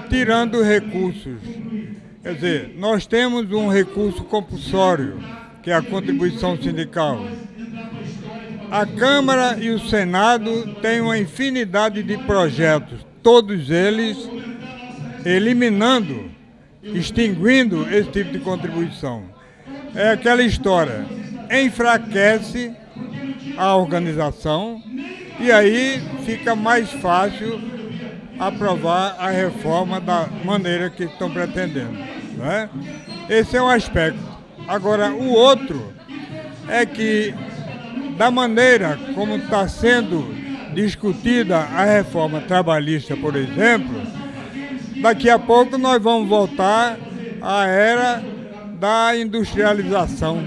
Tirando recursos. Quer dizer, nós temos um recurso compulsório, que é a contribuição sindical. A Câmara e o Senado têm uma infinidade de projetos, todos eles eliminando, extinguindo esse tipo de contribuição. É aquela história, enfraquece a organização e aí fica mais fácil aprovar a reforma da maneira que estão pretendendo, não é? Esse é um aspecto. Agora, o outro é que, da maneira como está sendo discutida a reforma trabalhista, por exemplo, daqui a pouco nós vamos voltar à era da industrialização,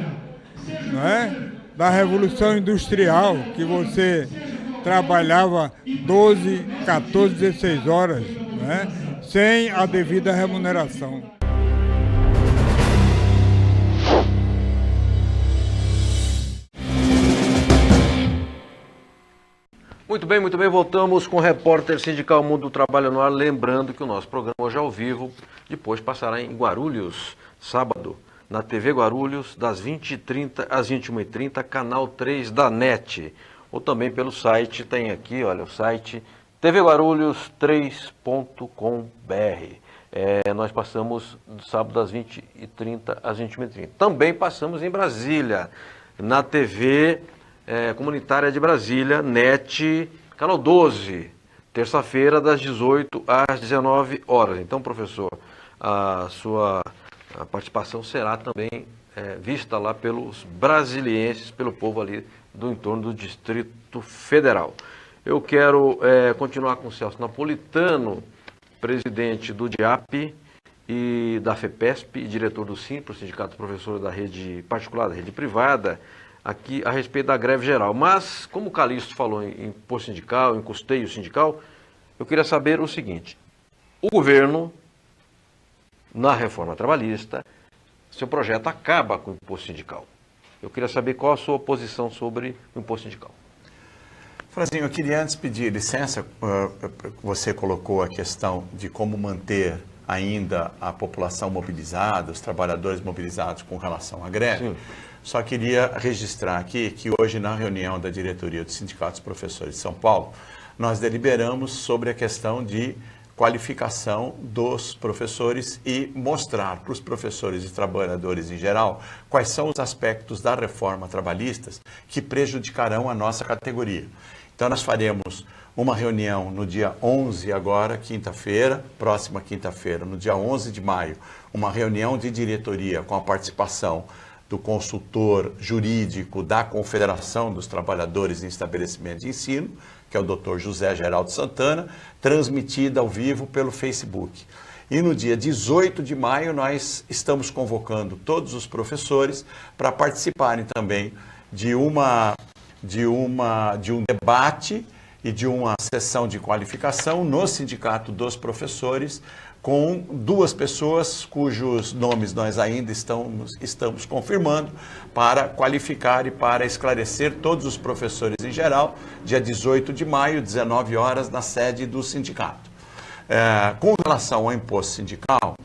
não é? Da revolução industrial, que você trabalhava 12, 14, 16 horas, não é? Sem a devida remuneração. Muito bem, voltamos com o repórter sindical Mundo do Trabalho no Ar, lembrando que o nosso programa hoje é ao vivo, depois passará em Guarulhos, sábado, na TV Guarulhos, das 20h30 às 21h30, canal 3 da NET, ou também pelo site, tem aqui, olha, o site tvguarulhos3.com.br. Nós passamos sábado das 20h30 às 21h30. Também passamos em Brasília, na TV Comunitária de Brasília, NET, canal 12, terça-feira, das 18 às 19 horas. Então, professor, a sua participação será também vista lá pelos brasilienses, pelo povo ali do entorno do Distrito Federal. Eu quero continuar com o Celso Napolitano, presidente do DIAP e da FEPESP, e diretor do SINPRO, Sindicato de Professores da Rede Particular, da Rede Privada, aqui a respeito da greve geral. Mas, como o Calixto falou em imposto sindical, em custeio sindical, eu queria saber o seguinte: o governo, na reforma trabalhista, seu projeto acaba com o imposto sindical. Eu queria saber qual a sua posição sobre o imposto sindical. Franzinho, eu queria antes pedir licença, você colocou a questão de como manter ainda a população mobilizada, os trabalhadores mobilizados com relação à greve. Sim. Só queria registrar aqui que hoje, na reunião da diretoria do Sindicato dos Professores de São Paulo, nós deliberamos sobre a questão de qualificação dos professores e mostrar para os professores e trabalhadores em geral quais são os aspectos da reforma trabalhista que prejudicarão a nossa categoria. Então, nós faremos uma reunião no dia 11 agora, quinta-feira, próxima quinta-feira, no dia 11 de maio, uma reunião de diretoria com a participação do consultor jurídico da Confederação dos Trabalhadores em Estabelecimento de Ensino, que é o Dr. José Geraldo Santana, transmitida ao vivo pelo Facebook. E no dia 18 de maio nós estamos convocando todos os professores para participarem também de um debate e de uma sessão de qualificação no Sindicato dos Professores, com 2 pessoas cujos nomes nós ainda estamos confirmando, para qualificar e para esclarecer todos os professores em geral, dia 18 de maio, 19 horas, na sede do sindicato. Com relação ao imposto sindical,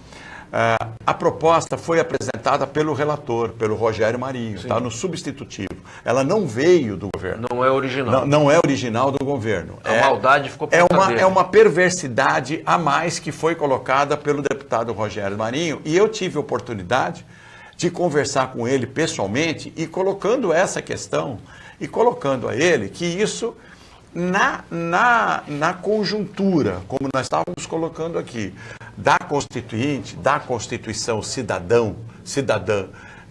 a proposta foi apresentada pelo relator, pelo Rogério Marinho, está no substitutivo. Ela não veio do governo. Não é original. Não é original do governo. A maldade ficou por é uma perversidade a mais que foi colocada pelo deputado Rogério Marinho, e eu tive a oportunidade de conversar com ele pessoalmente e colocando essa questão, e colocando a ele que isso, na conjuntura, como nós estávamos colocando aqui, da Constituinte, da Constituição cidadã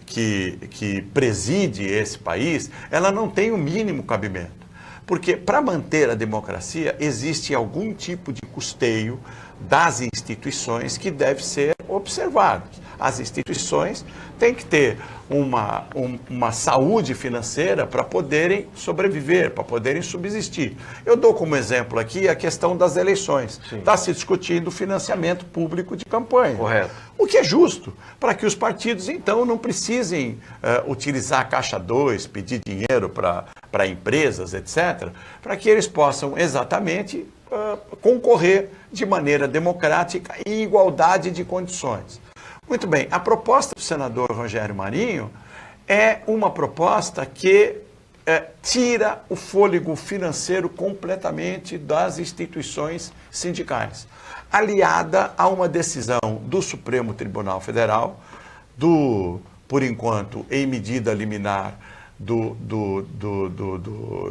que preside esse país, ela não tem o mínimo cabimento. Porque para manter a democracia existe algum tipo de custeio das instituições que deve ser observado. As instituições têm que ter uma saúde financeira para poderem sobreviver, para poderem subsistir. Eu dou como exemplo aqui a questão das eleições. Está se discutindo financiamento público de campanha. Correto. O que é justo, para que os partidos, então, não precisem utilizar a Caixa 2, pedir dinheiro para empresas, etc., para que eles possam exatamente concorrer de maneira democrática e em igualdade de condições. Muito bem, a proposta do senador Rogério Marinho é uma proposta que tira o fôlego financeiro completamente das instituições sindicais, aliada a uma decisão do Supremo Tribunal Federal, por enquanto, em medida liminar,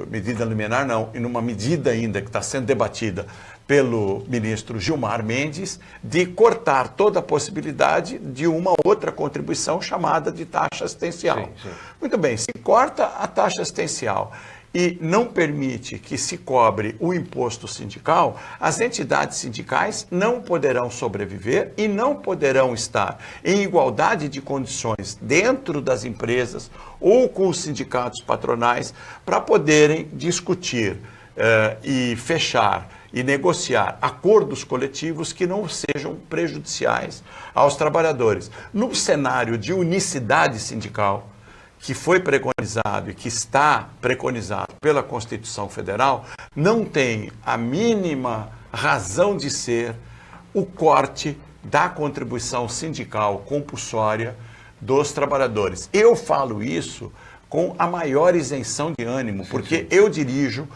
medida liminar não, em uma medida ainda que está sendo debatida pelo ministro Gilmar Mendes, de cortar toda a possibilidade de uma outra contribuição chamada de taxa assistencial. Sim. Muito bem, se corta a taxa assistencial e não permite que se cobre o imposto sindical, as entidades sindicais não poderão sobreviver e não poderão estar em igualdade de condições dentro das empresas ou com os sindicatos patronais para poderem discutir e fechar e negociar acordos coletivos que não sejam prejudiciais aos trabalhadores. No cenário de unicidade sindical, que foi preconizado e que está preconizado pela Constituição Federal, não tem a mínima razão de ser o corte da contribuição sindical compulsória dos trabalhadores. Eu falo isso com a maior isenção de ânimo, porque eu dirijo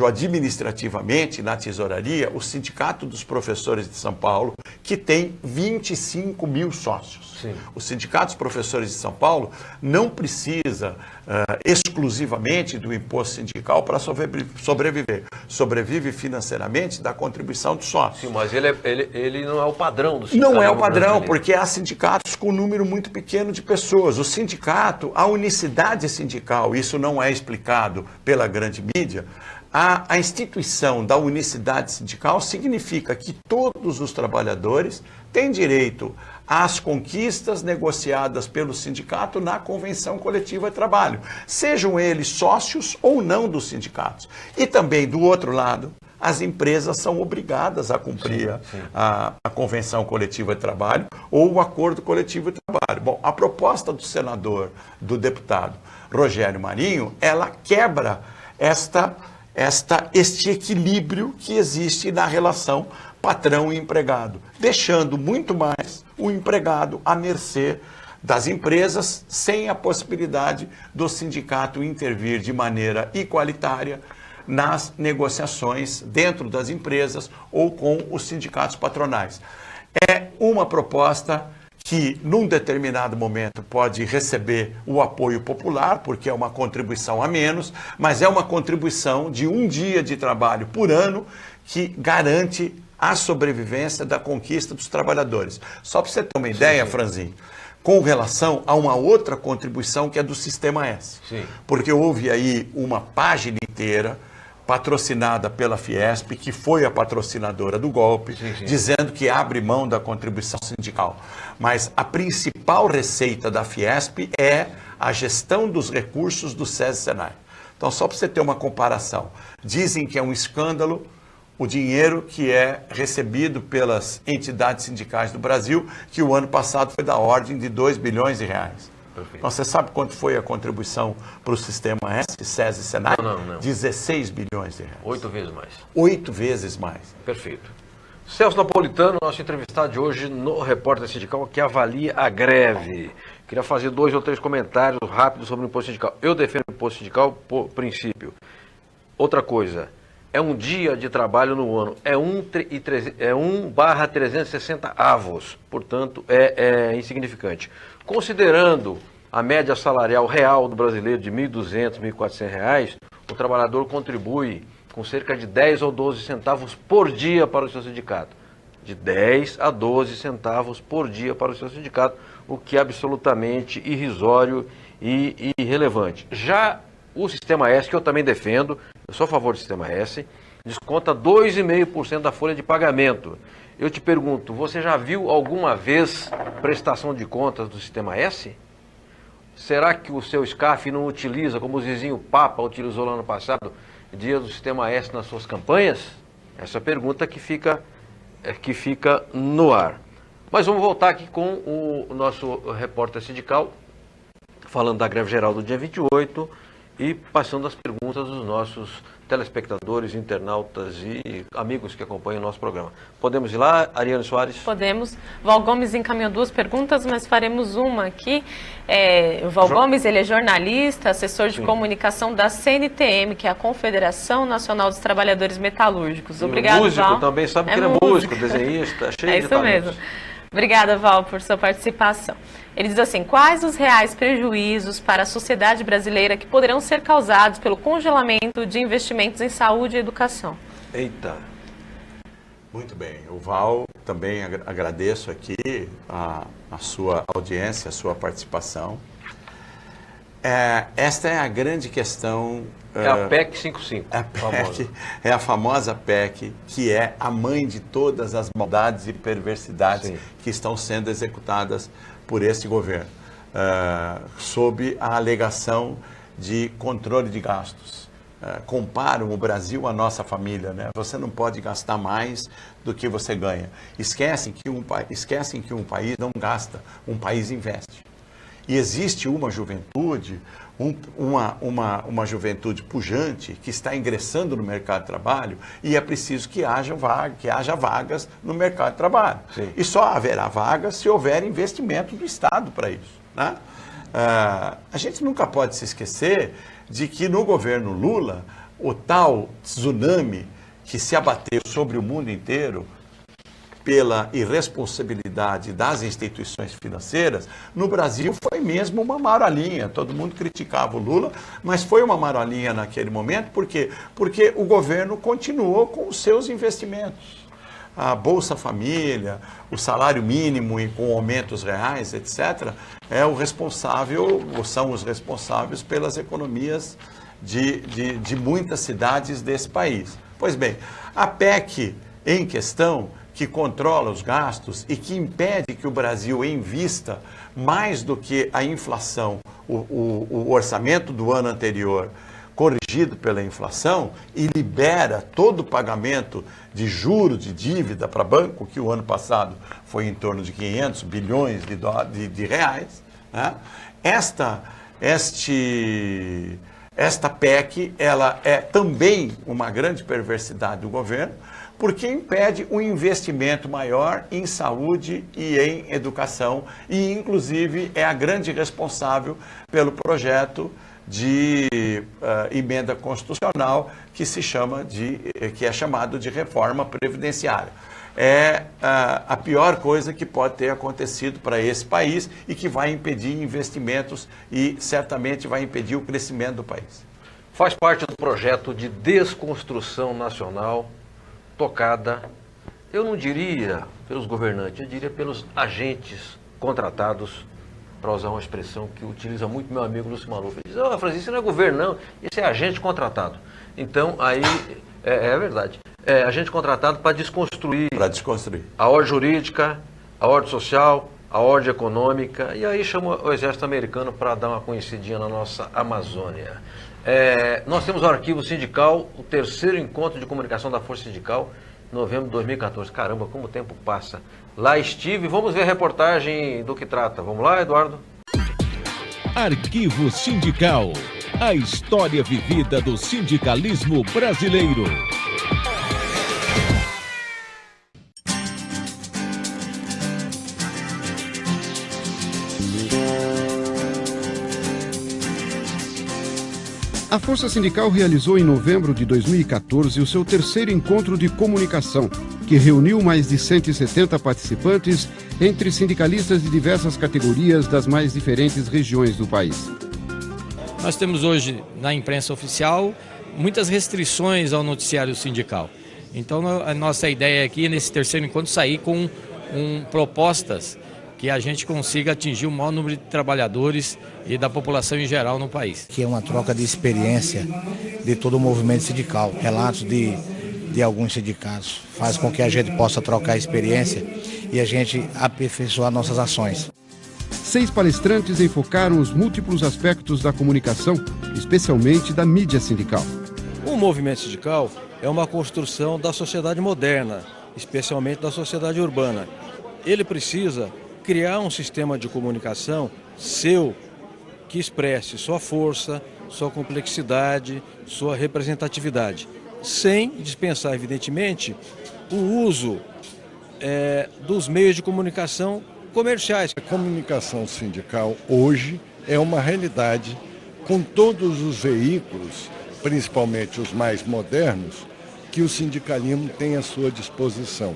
administrativamente na tesouraria o Sindicato dos Professores de São Paulo, que tem 25 mil sócios. Sim. O Sindicato dos Professores de São Paulo não precisa exclusivamente do imposto sindical para sobreviver. Sobrevive financeiramente da contribuição dos sócios. Sim, mas ele não é o padrão do sindicato. Não é o padrão, porque há sindicatos com um número muito pequeno de pessoas. O sindicato, a unicidade sindical, isso não é explicado pela grande mídia. A instituição da unicidade sindical significa que todos os trabalhadores têm direito às conquistas negociadas pelo sindicato na Convenção Coletiva de Trabalho, sejam eles sócios ou não dos sindicatos. E também, do outro lado, as empresas são obrigadas a cumprir a Convenção Coletiva de Trabalho ou o Acordo Coletivo de Trabalho. Bom, a proposta do senador, do deputado Rogério Marinho, ela quebra este equilíbrio que existe na relação patrão e empregado, deixando muito mais o empregado à mercê das empresas, sem a possibilidade do sindicato intervir de maneira igualitária nas negociações dentro das empresas ou com os sindicatos patronais. É uma proposta que, num determinado momento, pode receber o apoio popular, porque é uma contribuição a menos, mas é uma contribuição de um dia de trabalho por ano que garante a sobrevivência da conquista dos trabalhadores. Só para você ter uma ideia, Franzinho, com relação a uma outra contribuição que é do Sistema S. Sim. Porque houve aí uma página inteira patrocinada pela Fiesp, que foi a patrocinadora do golpe, dizendo que abre mão da contribuição sindical. Mas a principal receita da Fiesp é a gestão dos recursos do SESI-Senai. Então, só para você ter uma comparação, dizem que é um escândalo o dinheiro que é recebido pelas entidades sindicais do Brasil, que o ano passado foi da ordem de 2 bilhões de reais. Perfeito. Então, você sabe quanto foi a contribuição para o Sistema S, SES e SENAI? Não. 16 bilhões de reais. 8 vezes mais. 8 vezes mais. Perfeito. Celso Napolitano, nosso entrevistado de hoje no Repórter Sindical, que avalia a greve. Queria fazer 2 ou 3 comentários rápidos sobre o imposto sindical. Eu defendo o imposto sindical por princípio. Outra coisa, é um dia de trabalho no ano, é 1/360 avos, portanto é insignificante. Considerando a média salarial real do brasileiro de R$ 1.200, R$ 1.400, o trabalhador contribui com cerca de 10 ou 12 centavos por dia para o seu sindicato. De 10 a 12 centavos por dia para o seu sindicato, o que é absolutamente irrisório e irrelevante. Já o Sistema S, que eu também defendo, eu sou a favor do Sistema S, desconta 2,5% da folha de pagamento. Eu te pergunto, você já viu alguma vez prestação de contas do Sistema S? Será que o seu SCAF não utiliza, como o Zizinho Papa utilizou lá no passado, dia do Sistema S nas suas campanhas? Essa é a pergunta que fica no ar. Mas vamos voltar aqui com o nosso repórter sindical, falando da greve geral do dia 28 e passando as perguntas dos nossos telespectadores, internautas e amigos que acompanham o nosso programa. Podemos ir lá, Ariane Soares? Podemos. Val Gomes encaminhou 2 perguntas, mas faremos uma aqui. O Val Gomes, ele é jornalista, assessor de comunicação da CNTM, que é a Confederação Nacional dos Trabalhadores Metalúrgicos. Obrigado, músico, Val. Também sabe que ele é músico, desenhista, cheio de talentos. É isso mesmo. Obrigada, Val, por sua participação. Ele diz assim, quais os reais prejuízos para a sociedade brasileira que poderão ser causados pelo congelamento de investimentos em saúde e educação? Eita. Muito bem. O Val, também agradeço aqui a sua audiência, a sua participação. Esta é a grande questão. É a PEC 55. É a famosa PEC, que é a mãe de todas as maldades e perversidades que estão sendo executadas por este governo, sob a alegação de controle de gastos. Comparam o Brasil à nossa família, né? Você não pode gastar mais do que você ganha. Esquecem que um país não gasta, um país investe. E existe uma juventude, uma juventude pujante que está ingressando no mercado de trabalho e é preciso que haja vagas no mercado de trabalho. Sim. E só haverá vagas se houver investimento do Estado para isso, né? A gente nunca pode se esquecer de que no governo Lula, o tal tsunami que se abateu sobre o mundo inteiro pela irresponsabilidade das instituições financeiras, no Brasil foi mesmo uma marolinha. Todo mundo criticava o Lula, mas foi uma marolinha naquele momento. Por quê? Porque o governo continuou com os seus investimentos. A Bolsa Família, o salário mínimo e com aumentos reais, etc., são os responsáveis pelas economias de muitas cidades desse país. Pois bem, a PEC em questão, que controla os gastos e que impede que o Brasil invista mais do que a inflação, o orçamento do ano anterior, corrigido pela inflação, e libera todo o pagamento de juros de dívida para banco, que o ano passado foi em torno de 500 bilhões de reais, né? Esta PEC, ela é também uma grande perversidade do governo, porque impede um investimento maior em saúde e em educação, e inclusive é a grande responsável pelo projeto de emenda constitucional que é chamado de reforma previdenciária. É a pior coisa que pode ter acontecido para esse país e que vai impedir investimentos e certamente vai impedir o crescimento do país. Faz parte do projeto de desconstrução nacional tocada, eu não diria pelos governantes, eu diria pelos agentes contratados, para usar uma expressão que utiliza muito meu amigo Lúcio Maluf. Ele diz, Francisco, isso não é governo não, isso é agente contratado. Então, aí, é verdade, é agente contratado para desconstruir. A ordem jurídica, a ordem social, a ordem econômica, e aí chama o exército americano para dar uma conhecidinha na nossa Amazônia. Nós temos o arquivo sindical, o terceiro encontro de comunicação da Força Sindical, novembro de 2014. Caramba, como o tempo passa. Lá estive, vamos ver a reportagem do que trata. Vamos lá, Eduardo? Arquivo Sindical. A história vivida do sindicalismo brasileiro. A Força Sindical realizou em novembro de 2014 o seu terceiro encontro de comunicação, que reuniu mais de 170 participantes, entre sindicalistas de diversas categorias das mais diferentes regiões do país. Nós temos hoje na imprensa oficial muitas restrições ao noticiário sindical. Então a nossa ideia aqui nesse terceiro encontro sair com propostas que a gente consiga atingir o maior número de trabalhadores e da população em geral no país. Que é uma troca de experiência de todo o movimento sindical. Relatos de alguns sindicatos faz com que a gente possa trocar experiência e a gente aperfeiçoar nossas ações. 6 palestrantes enfocaram os múltiplos aspectos da comunicação, especialmente da mídia sindical. O movimento sindical é uma construção da sociedade moderna, especialmente da sociedade urbana. Ele precisa criar um sistema de comunicação seu que expresse sua força, sua complexidade, sua representatividade, sem dispensar, evidentemente, o uso dos meios de comunicação comerciais. A comunicação sindical hoje é uma realidade com todos os veículos, principalmente os mais modernos, que o sindicalismo tem à sua disposição.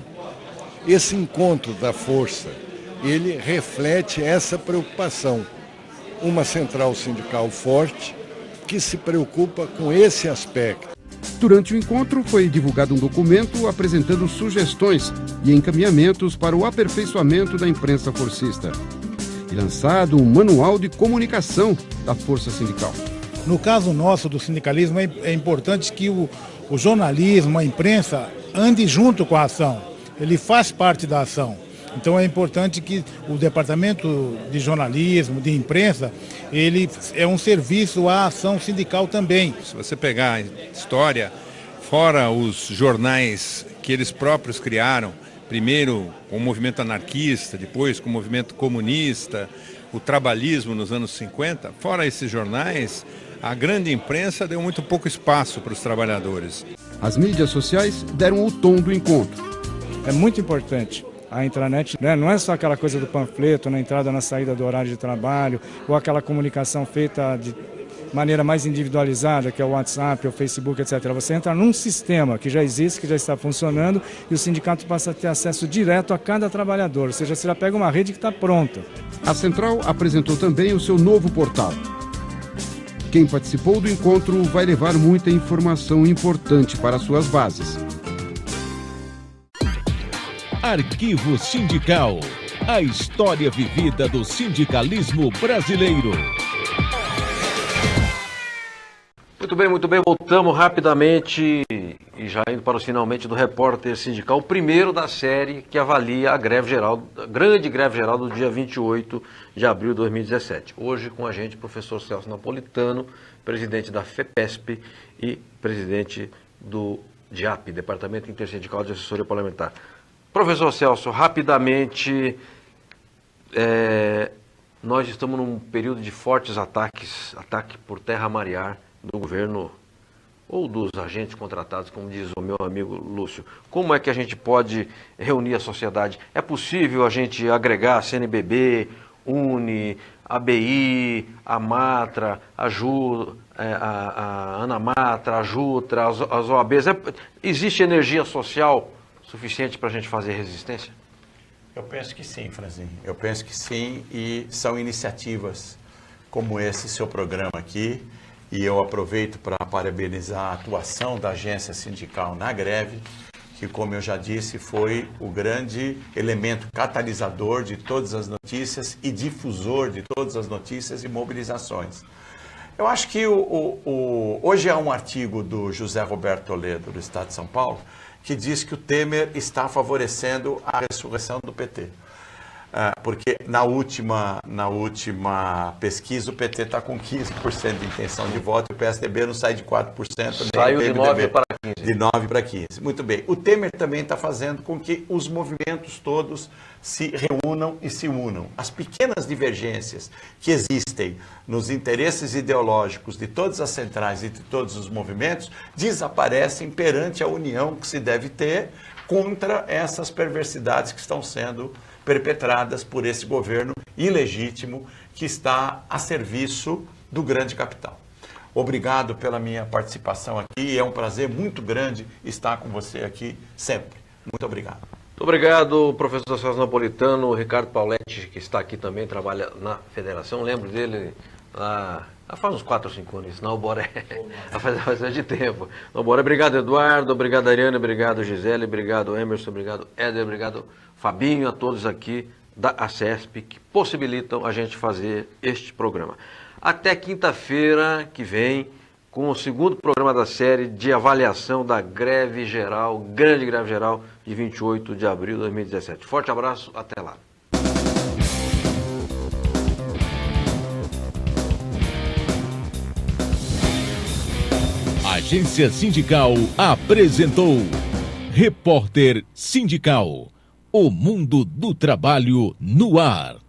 Esse encontro da força, ele reflete essa preocupação. Uma central sindical forte que se preocupa com esse aspecto. Durante o encontro foi divulgado um documento apresentando sugestões e encaminhamentos para o aperfeiçoamento da imprensa forcista. E lançado um manual de comunicação da Força Sindical. No caso nosso do sindicalismo é importante que o jornalismo, a imprensa, ande junto com a ação. Ele faz parte da ação. Então é importante que o departamento de jornalismo, de imprensa, ele é um serviço à ação sindical também. Se você pegar a história, fora os jornais que eles próprios criaram, primeiro com o movimento anarquista, depois com o movimento comunista, o trabalhismo nos anos 50, fora esses jornais, a grande imprensa deu muito pouco espaço para os trabalhadores. As mídias sociais deram o tom do encontro. É muito importante. A intranet, né, não é só aquela coisa do panfleto, na entrada, na saída do horário de trabalho, ou aquela comunicação feita de maneira mais individualizada, que é o WhatsApp, o Facebook, etc. Você entra num sistema que já existe, que já está funcionando, e o sindicato passa a ter acesso direto a cada trabalhador, ou seja, você já pega uma rede que está pronta. A Central apresentou também o seu novo portal. Quem participou do encontro vai levar muita informação importante para suas bases. Arquivo Sindical. A história vivida do sindicalismo brasileiro. Muito bem. Voltamos rapidamente e já indo para os finalmente do Repórter Sindical, o primeiro da série que avalia a greve geral, a grande greve geral do dia 28 de abril de 2017. Hoje com a gente o professor Celso Napolitano, presidente da FEPESP e presidente do DIAP, Departamento Intersindical de Assessoria Parlamentar. Professor Celso, rapidamente, nós estamos num período de fortes ataque por terra mar e ar do governo ou dos agentes contratados, como diz o meu amigo Lúcio. Como é que a gente pode reunir a sociedade? É possível a gente agregar a CNBB, UNE, ABI, a Matra, a ANAMATRA, a JUTRA, as OABs? Existe energia social suficiente para a gente fazer resistência? Eu penso que sim, Franzinho. Eu penso que sim, e são iniciativas como esse seu programa aqui, e eu aproveito para parabenizar a atuação da agência sindical na greve, que, como eu já disse, foi o grande elemento catalisador de todas as notícias e difusor de todas as notícias e mobilizações. Eu acho que hoje há um artigo do José Roberto Toledo, do Estado de São Paulo, que diz que o Temer está favorecendo a ressurreição do PT. porque na última pesquisa o PT está com 15% de intenção de voto, e o PSDB não sai de 4%. Saiu de 9 para 15. De 9 para 15. Muito bem. O Temer também está fazendo com que os movimentos todos se reúnam e se unam. As pequenas divergências que existem nos interesses ideológicos de todas as centrais e de todos os movimentos desaparecem perante a união que se deve ter contra essas perversidades que estão sendo perpetradas por esse governo ilegítimo que está a serviço do grande capital. Obrigado pela minha participação aqui, é um prazer muito grande estar com você aqui sempre. Muito obrigado. Muito obrigado, professor Celso Napolitano, o Ricardo Pauletti, que está aqui também, trabalha na federação, lembro dele faz uns 4 ou 5 anos, na Alboré, faz de tempo. Na Alboré, obrigado Eduardo, obrigado Ariane, obrigado Gisele, obrigado Emerson, obrigado Éder, obrigado Fabinho, a todos aqui da ACESP que possibilitam a gente fazer este programa. Até quinta-feira que vem, com o segundo programa da série de avaliação da greve geral, grande greve geral, de 28 de abril de 2017. Forte abraço, até lá. A Agência Sindical apresentou Repórter Sindical, o mundo do trabalho no ar.